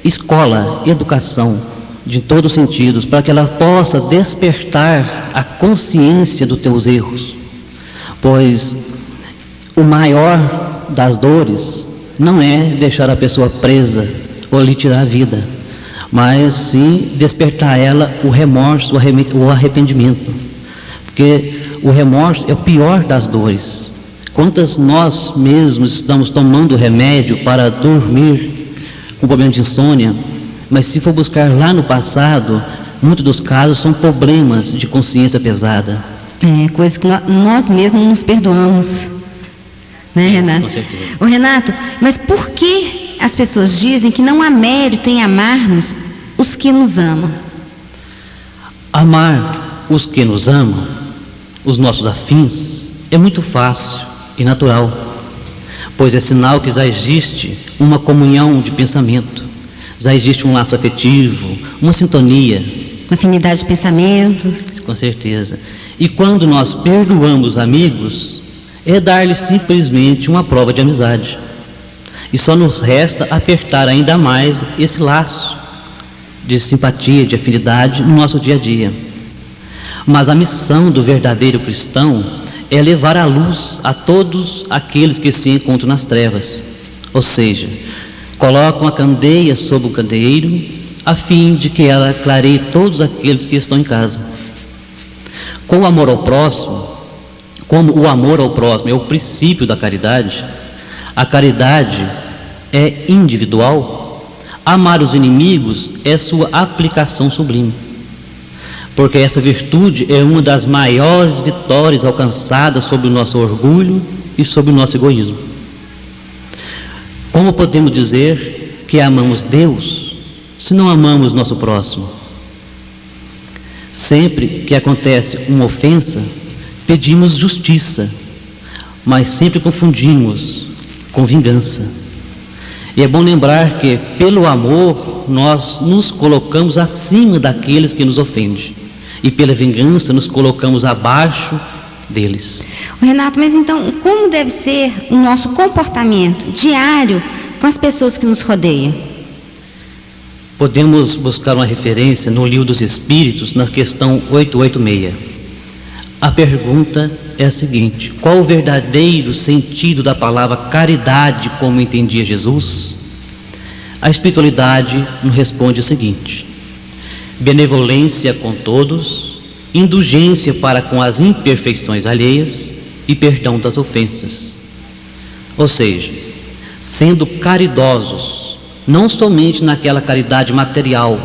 Speaker 11: escola, educação, de todos os sentidos, para que ela possa despertar a consciência dos teus erros. Pois o maior das dores não é deixar a pessoa presa ou lhe tirar a vida, mas sim despertar ela o remorso, o arrependimento. Porque o remorso é o pior das dores. Quantas nós mesmos estamos tomando remédio para dormir com problema de insônia, mas se for buscar lá no passado, muitos dos casos são problemas de consciência pesada.
Speaker 10: É, coisa que nós mesmos nos perdoamos. Né, Renato?
Speaker 11: Com certeza.
Speaker 10: Ô, Renato, mas por que as pessoas dizem que não há mérito em amarmos os que nos amam?
Speaker 11: Amar os que nos amam, os nossos afins, é muito fácil e natural, pois é sinal que já existe uma comunhão de pensamento, já existe um laço afetivo, uma sintonia.
Speaker 10: Uma afinidade de pensamentos.
Speaker 11: Com certeza. E quando nós perdoamos amigos, é dar-lhes simplesmente uma prova de amizade. E só nos resta apertar ainda mais esse laço de simpatia, de afinidade no nosso dia a dia. Mas a missão do verdadeiro cristão é levar a luz a todos aqueles que se encontram nas trevas. Ou seja, colocam a candeia sobre o candeeiro, a fim de que ela clareie todos aqueles que estão em casa. Com o amor ao próximo, como o amor ao próximo é o princípio da caridade, a caridade é individual, amar os inimigos é sua aplicação sublime. Porque essa virtude é uma das maiores vitórias alcançadas sobre o nosso orgulho e sobre o nosso egoísmo. Como podemos dizer que amamos Deus se não amamos nosso próximo? Sempre que acontece uma ofensa, pedimos justiça, mas sempre confundimos com vingança. E é bom lembrar que, pelo amor, nós nos colocamos acima daqueles que nos ofendem, e pela vingança nos colocamos abaixo deles.
Speaker 10: Renato, mas então, como deve ser o nosso comportamento diário com as pessoas que nos rodeiam?
Speaker 11: Podemos buscar uma referência no Livro dos Espíritos, na questão 886. A pergunta é a seguinte: qual o verdadeiro sentido da palavra caridade como entendia Jesus? A espiritualidade nos responde o seguinte: benevolência com todos, indulgência para com as imperfeições alheias e perdão das ofensas. Ou seja, sendo caridosos, não somente naquela caridade material,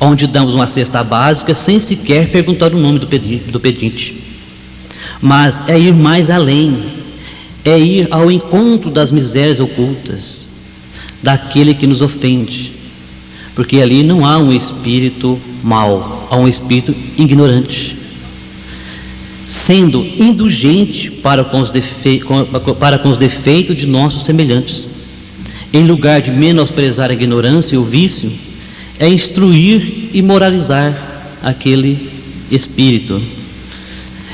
Speaker 11: onde damos uma cesta básica sem sequer perguntar o nome do pedinte, mas é ir mais além, é ir ao encontro das misérias ocultas, daquele que nos ofende, porque ali não há um espírito mau, há um espírito ignorante. Sendo indulgente para com os defeitos de nossos semelhantes, em lugar de menosprezar a ignorância e o vício, é instruir e moralizar aquele espírito,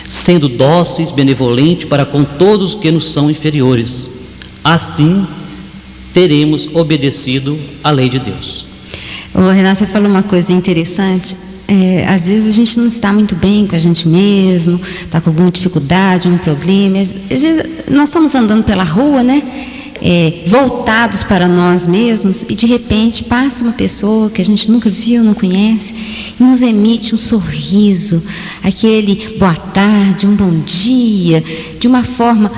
Speaker 11: sendo dóceis, benevolentes para com todos que nos são inferiores. Assim teremos obedecido à lei de Deus.
Speaker 10: Ô, Renata, você falou uma coisa interessante. Às vezes a gente não está muito bem com a gente mesmo, está com alguma dificuldade, um problema. Nós estamos andando pela rua, né? voltados para nós mesmos, e de repente passa uma pessoa que a gente nunca viu, não conhece, e nos emite um sorriso, aquele boa tarde, um bom dia, de uma forma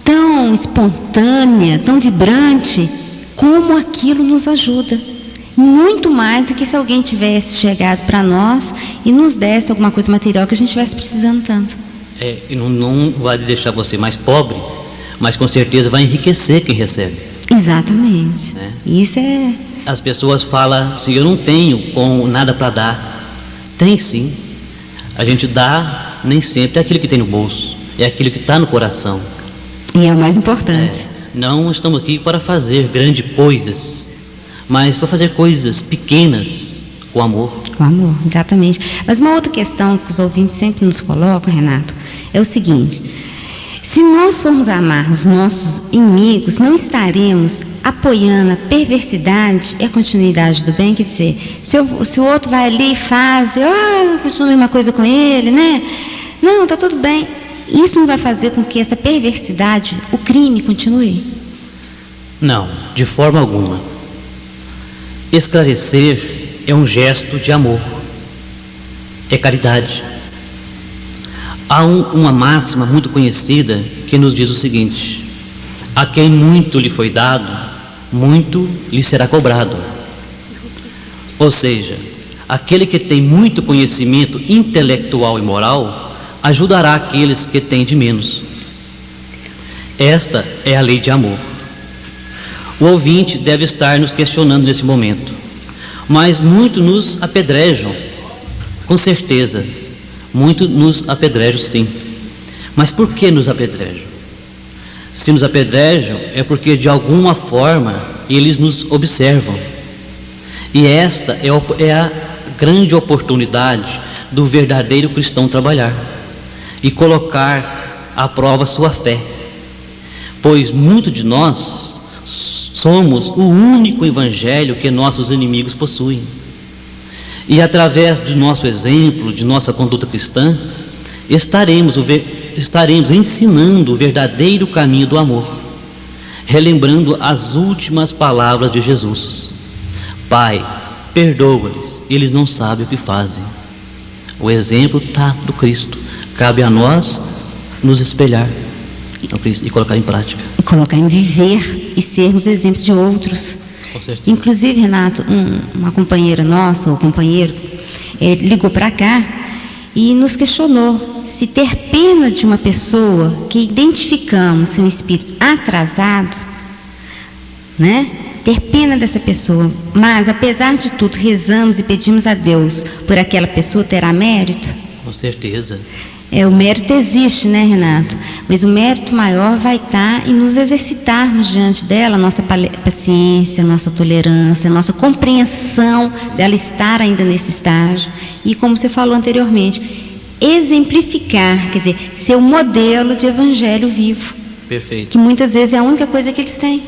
Speaker 10: tão espontânea, tão vibrante, como aquilo nos ajuda. Muito mais do que se alguém tivesse chegado para nós e nos desse alguma coisa material que a gente estivesse precisando tanto.
Speaker 11: E não vai deixar você mais pobre, mas com certeza vai enriquecer quem recebe.
Speaker 10: Exatamente. Isso é...
Speaker 11: As pessoas falam assim, eu não tenho nada para dar. Tem sim. A gente dá nem sempre é aquilo que tem no bolso, é aquilo que está no coração.
Speaker 10: E é o mais importante.
Speaker 11: Não estamos aqui para fazer grandes coisas, mas para fazer coisas pequenas com amor.
Speaker 10: Com amor, exatamente. Mas uma outra questão que os ouvintes sempre nos colocam, Renato, é o seguinte: se nós formos amar os nossos inimigos, não estaremos apoiando a perversidade e a continuidade do bem. Quer dizer, se o outro vai ali e faz, continua a mesma coisa com ele, né? Não, está tudo bem. Isso não vai fazer com que essa perversidade, o crime, continue?
Speaker 11: Não, de forma alguma. Esclarecer é um gesto de amor, é caridade. Há uma máxima muito conhecida que nos diz o seguinte: a quem muito lhe foi dado, muito lhe será cobrado. Ou seja, aquele que tem muito conhecimento intelectual e moral ajudará aqueles que têm de menos. Esta é a lei de amor. O ouvinte deve estar nos questionando nesse momento, mas muito nos apedrejam, com certeza. Muito nos apedrejam, sim. Mas por que nos apedrejam? Se nos apedrejam, é porque de alguma forma eles nos observam. E esta é a grande oportunidade do verdadeiro cristão trabalhar e colocar à prova sua fé. Pois muitos de nós somos o único evangelho que nossos inimigos possuem. E através do nosso exemplo, de nossa conduta cristã, estaremos ensinando o verdadeiro caminho do amor, relembrando as últimas palavras de Jesus: Pai, perdoa-lhes, eles não sabem o que fazem. O exemplo está do Cristo. Cabe a nós nos espelhar e colocar em prática.
Speaker 10: E colocar em viver e sermos exemplo de outros. Inclusive, Renato, uma companheira nossa, ou companheiro, ligou para cá e nos questionou se ter pena de uma pessoa que identificamos ser um espírito atrasado, né? Ter pena dessa pessoa, mas apesar de tudo rezamos e pedimos a Deus por aquela pessoa, terá mérito?
Speaker 11: Com certeza.
Speaker 10: O mérito existe, né, Renato? Mas o mérito maior vai estar em nos exercitarmos diante dela, nossa paciência, nossa tolerância, nossa compreensão dela estar ainda nesse estágio. E como você falou anteriormente, exemplificar, quer dizer, ser um modelo de evangelho vivo.
Speaker 11: Perfeito.
Speaker 10: Que muitas vezes é a única coisa que eles têm.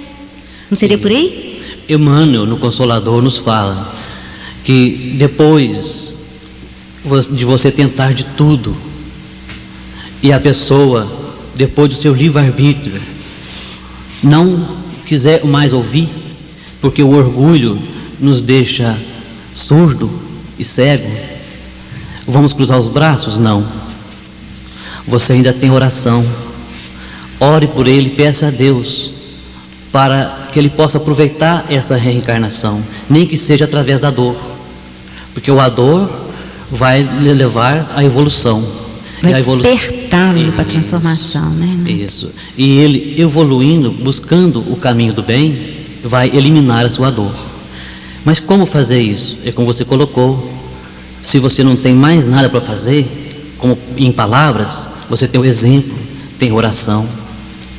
Speaker 10: Não seria por aí?
Speaker 11: Emmanuel, no Consolador, nos fala que depois de você tentar de tudo, e a pessoa, depois do seu livre-arbítrio, não quiser mais ouvir, porque o orgulho nos deixa surdo e cego, vamos cruzar os braços? Não. Você ainda tem oração. Ore por ele, peça a Deus para que ele possa aproveitar essa reencarnação, nem que seja através da dor, porque a dor vai lhe levar à evolução.
Speaker 10: Vai despertá-lo para a transformação, né?
Speaker 11: Isso. E ele evoluindo, buscando o caminho do bem, vai eliminar a sua dor. Mas como fazer isso? É como você colocou. Se você não tem mais nada para fazer, como em palavras, você tem o exemplo, tem oração.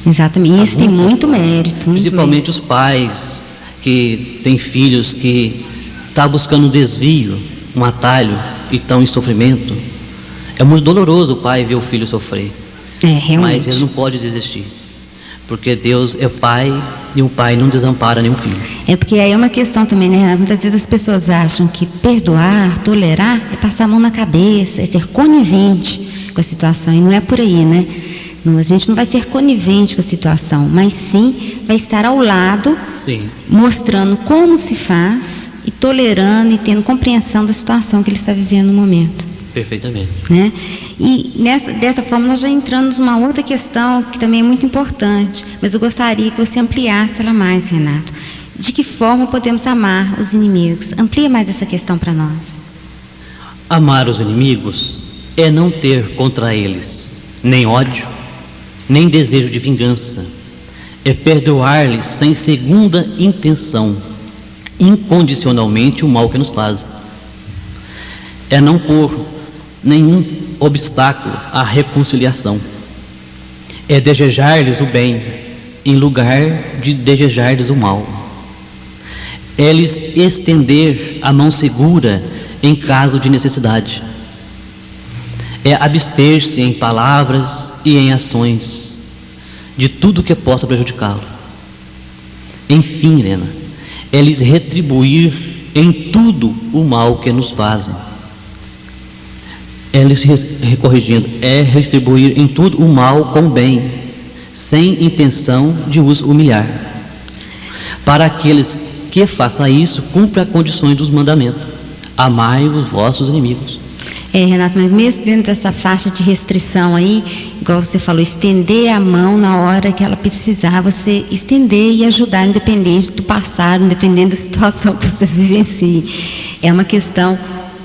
Speaker 10: Exatamente. Isso tem muito mérito.
Speaker 11: Principalmente os pais que têm filhos que estão buscando um desvio, um atalho e estão em sofrimento. É muito doloroso o pai ver o filho sofrer.
Speaker 10: Realmente.
Speaker 11: Mas ele não pode desistir, porque Deus é pai e um pai não desampara nenhum filho.
Speaker 10: É porque aí é uma questão também, né? Muitas vezes as pessoas acham que perdoar, tolerar, é passar a mão na cabeça, é ser conivente com a situação, e não é por aí, né? A gente não vai ser conivente com a situação, mas sim vai estar ao lado,
Speaker 11: Sim.
Speaker 10: mostrando como se faz e tolerando e tendo compreensão da situação que ele está vivendo no momento.
Speaker 11: Perfeitamente.
Speaker 10: Né? E dessa forma nós já entramos numa outra questão que também é muito importante, mas eu gostaria que você ampliasse ela mais, Renato. De que forma podemos amar os inimigos? Amplia mais essa questão para nós.
Speaker 11: Amar os inimigos é não ter contra eles nem ódio, nem desejo de vingança. É perdoar-lhes sem segunda intenção, incondicionalmente o mal que nos fazem. É não pôr nenhum obstáculo à reconciliação. É desejar-lhes o bem em lugar de desejar-lhes o mal. É lhes estender a mão segura em caso de necessidade. É abster-se em palavras e em ações de tudo que possa prejudicá-lo. Enfim, Helena, é lhes retribuir em tudo o mal que nos fazem. É lhes corrigindo, é retribuir em tudo o mal com o bem, sem intenção de os humilhar. Para aqueles que façam isso, cumpra as condições dos mandamentos. Amai os vossos inimigos.
Speaker 10: Renato, mas mesmo dentro dessa faixa de restrição aí, igual você falou, estender a mão na hora que ela precisar, você estender e ajudar, independente do passado, independente da situação que vocês vivenciem. É uma questão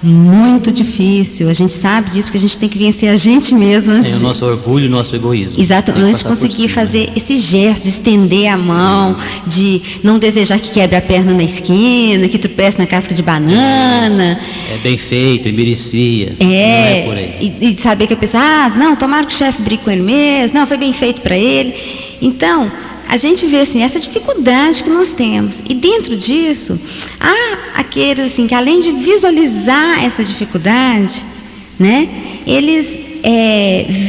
Speaker 10: muito difícil, a gente sabe disso, porque a gente tem que vencer a gente mesmo.
Speaker 11: O nosso orgulho, o nosso egoísmo.
Speaker 10: Exato, antes de conseguir fazer esse gesto de estender a mão, de não desejar que quebre a perna na esquina, que tropece na casca de banana.
Speaker 11: É bem feito, ele merecia. Não é por aí.
Speaker 10: E saber que a pessoa, não, tomara que o chefe brigue com ele mesmo, não, foi bem feito para ele. Então, a gente vê assim, essa dificuldade que nós temos. E dentro disso, há aqueles assim, que além de visualizar essa dificuldade, né, eles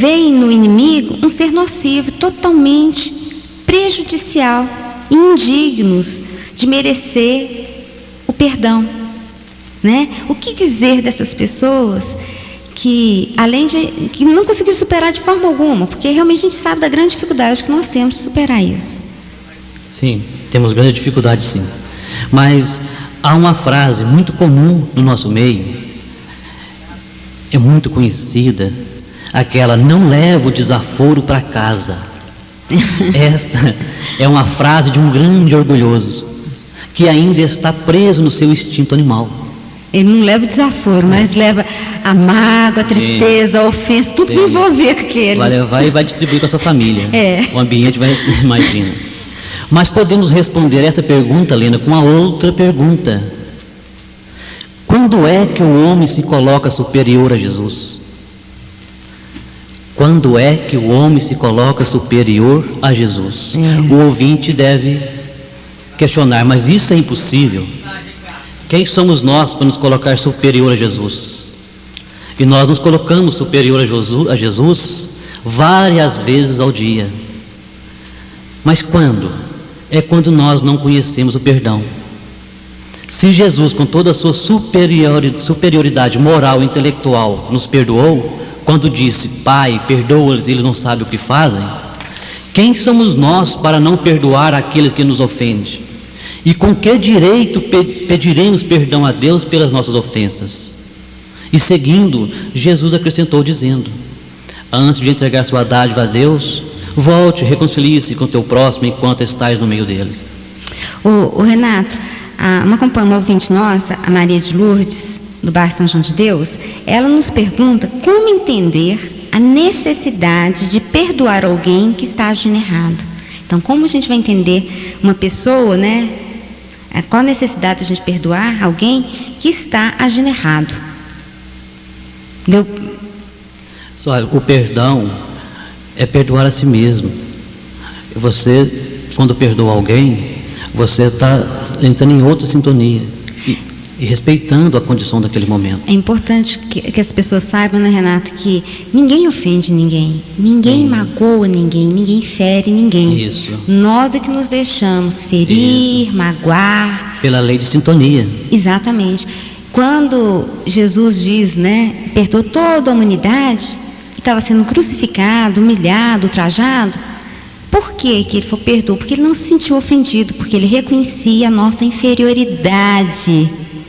Speaker 10: veem no inimigo um ser nocivo, totalmente prejudicial, indignos de merecer o perdão. Né? O que dizer dessas pessoas que, além de que não conseguiram superar de forma alguma, porque realmente a gente sabe da grande dificuldade que nós temos de superar isso.
Speaker 11: Sim, temos grande dificuldade, sim. Mas há uma frase muito comum no nosso meio, é muito conhecida, aquela: não leva o desaforo para casa. Esta é uma frase de um grande orgulhoso que ainda está preso no seu instinto animal.
Speaker 10: Ele não leva o desaforo, mas leva a mágoa, a tristeza, a ofensa, tudo que envolver com aquele.
Speaker 11: Vai levar e vai distribuir com a sua família. O ambiente vai, imagina. Mas podemos responder essa pergunta, Lena, com a outra pergunta: quando é que o homem se coloca superior a Jesus? Quando é que o homem se coloca superior a Jesus? O ouvinte deve questionar, mas isso é impossível. Quem somos nós para nos colocar superior a Jesus? E nós nos colocamos superior a Jesus várias vezes ao dia. Mas quando? É quando nós não conhecemos o perdão. Se Jesus, com toda a sua superioridade moral e intelectual, nos perdoou, quando disse: Pai, perdoa-lhes, eles não sabem o que fazem, quem somos nós para não perdoar aqueles que nos ofendem? E com que direito pediremos perdão a Deus pelas nossas ofensas? E seguindo, Jesus acrescentou dizendo: antes de entregar sua dádiva a Deus, volte e reconcilie-se com teu próximo enquanto estás no meio dele.
Speaker 10: O Renato, uma ouvinte nossa, a Maria de Lourdes, do bairro São João de Deus, ela nos pergunta como entender a necessidade de perdoar alguém que está agindo errado. Então, como a gente vai entender uma pessoa, né? Qual a necessidade de a gente perdoar alguém que está agindo errado?
Speaker 11: Olha, o perdão é perdoar a si mesmo. Você, quando perdoa alguém, você está entrando em outra sintonia e respeitando a condição daquele momento.
Speaker 10: É importante que as pessoas saibam, né, Renato, que ninguém ofende ninguém, ninguém magoa ninguém, ninguém fere ninguém.
Speaker 11: Isso.
Speaker 10: Nós é que nos deixamos ferir, magoar.
Speaker 11: Pela lei de sintonia.
Speaker 10: Exatamente. Quando Jesus diz, né, perdoa toda a humanidade, estava sendo crucificado, humilhado, ultrajado. Por que ele foi perdoado? Porque ele não se sentiu ofendido, porque ele reconhecia a nossa inferioridade,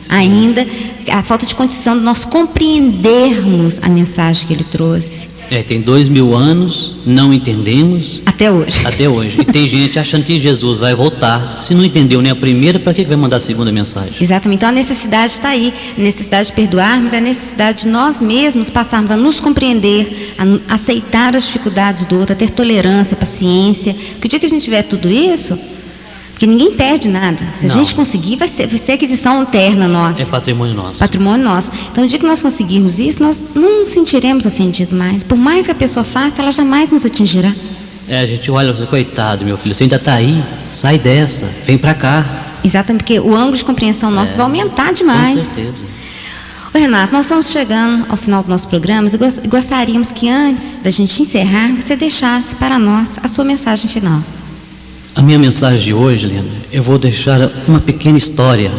Speaker 10: ainda a falta de condição de nós compreendermos a mensagem que ele trouxe.
Speaker 11: Tem 2000 anos, não entendemos.
Speaker 10: Até hoje.
Speaker 11: Até hoje. E tem gente achando que Jesus vai voltar. Se não entendeu nem a primeira, para que vai mandar a segunda mensagem?
Speaker 10: Exatamente. Então a necessidade está aí. A necessidade de perdoarmos, a necessidade de nós mesmos passarmos a nos compreender, a aceitar as dificuldades do outro, a ter tolerância, paciência. Porque o dia que a gente tiver tudo isso, porque ninguém perde nada. Se a gente conseguir, vai ser aquisição eterna nossa.
Speaker 11: É patrimônio nosso.
Speaker 10: Patrimônio nosso. Então, o dia que nós conseguirmos isso, nós não nos sentiremos ofendidos mais. Por mais que a pessoa faça, ela jamais nos atingirá.
Speaker 11: A gente olha, você, coitado, meu filho, você ainda está aí, sai dessa, vem para cá.
Speaker 10: Exatamente, porque o ângulo de compreensão nosso vai aumentar demais.
Speaker 11: Com certeza.
Speaker 10: Ô, Renato, nós estamos chegando ao final do nosso programa e gostaríamos que antes da gente encerrar, você deixasse para nós a sua mensagem final.
Speaker 11: A minha mensagem de hoje, Lena, eu vou deixar uma pequena história.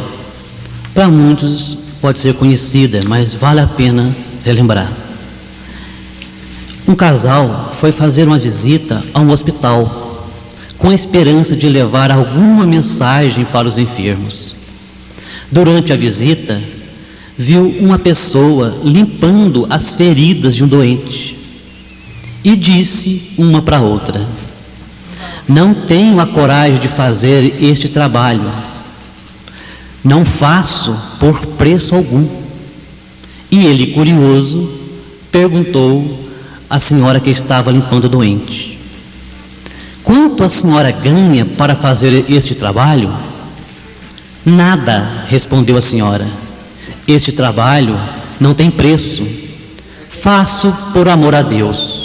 Speaker 11: Para muitos pode ser conhecida, mas vale a pena relembrar. Um casal foi fazer uma visita a um hospital, com a esperança de levar alguma mensagem para os enfermos. Durante a visita, viu uma pessoa limpando as feridas de um doente e disse uma para outra: não tenho a coragem de fazer este trabalho, não faço por preço algum. E ele, curioso, perguntou à senhora que estava limpando o doente: quanto a senhora ganha para fazer este trabalho? Nada, respondeu a senhora, este trabalho não tem preço, faço por amor a Deus.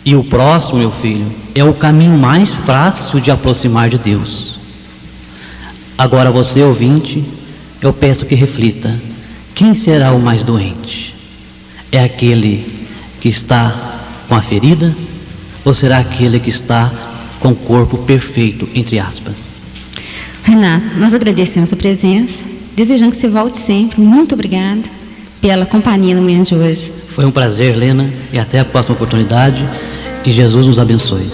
Speaker 11: E o próximo, meu filho, é o caminho mais fácil de aproximar de Deus. Agora você, ouvinte, eu peço que reflita: quem será o mais doente? É aquele que está com a ferida, ou será aquele que está com o corpo perfeito, entre aspas?
Speaker 10: Renato, nós agradecemos a sua presença, desejando que você volte sempre. Muito obrigada pela companhia na manhã de hoje.
Speaker 11: Foi um prazer, Lena, e até a próxima oportunidade, e Jesus nos abençoe.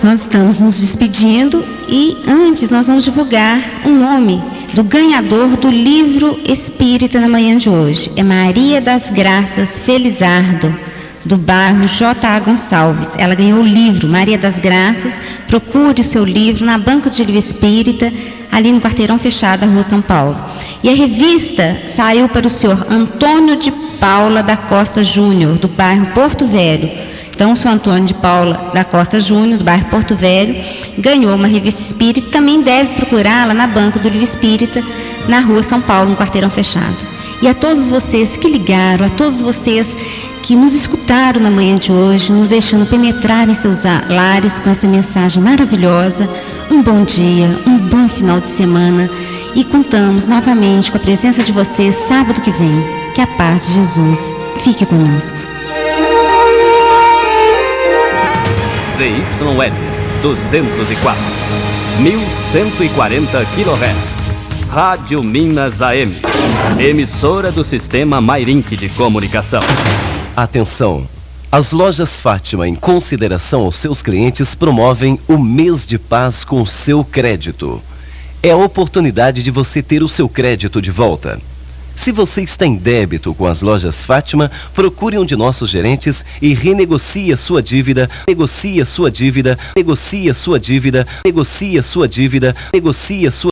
Speaker 10: Nós estamos nos despedindo e antes nós vamos divulgar o nome do ganhador do livro espírita na manhã de hoje. É Maria das Graças Felizardo, do bairro J.A. Gonçalves. Ela ganhou o livro Maria das Graças. Procure o seu livro na banca de livro espírita, ali no quarteirão fechado da Rua São Paulo. E a revista saiu para o senhor Antônio de Paula da Costa Júnior, do bairro Porto Velho. Então, o senhor Antônio de Paula da Costa Júnior, do bairro Porto Velho, ganhou uma revista espírita. Também deve procurá-la na banca do livro espírita, na Rua São Paulo, no quarteirão fechado. E a todos vocês que ligaram, a todos vocês que nos escutaram na manhã de hoje, nos deixando penetrar em seus lares com essa mensagem maravilhosa, um bom dia, um bom final de semana, e contamos novamente com a presença de vocês sábado que vem. Que a paz de Jesus fique conosco.
Speaker 1: ZYL 204, 1140 kHz, Rádio Minas AM, emissora do Sistema Mairink de Comunicação.
Speaker 5: Atenção! As lojas Fátima, em consideração aos seus clientes, promovem o mês de paz com o seu crédito. É a oportunidade de você ter o seu crédito de volta. Se você está em débito com as lojas Fátima, procure um de nossos gerentes e renegocie a sua dívida, negocie a sua dívida, negocie a sua dívida, negocie a sua dívida, negocie a sua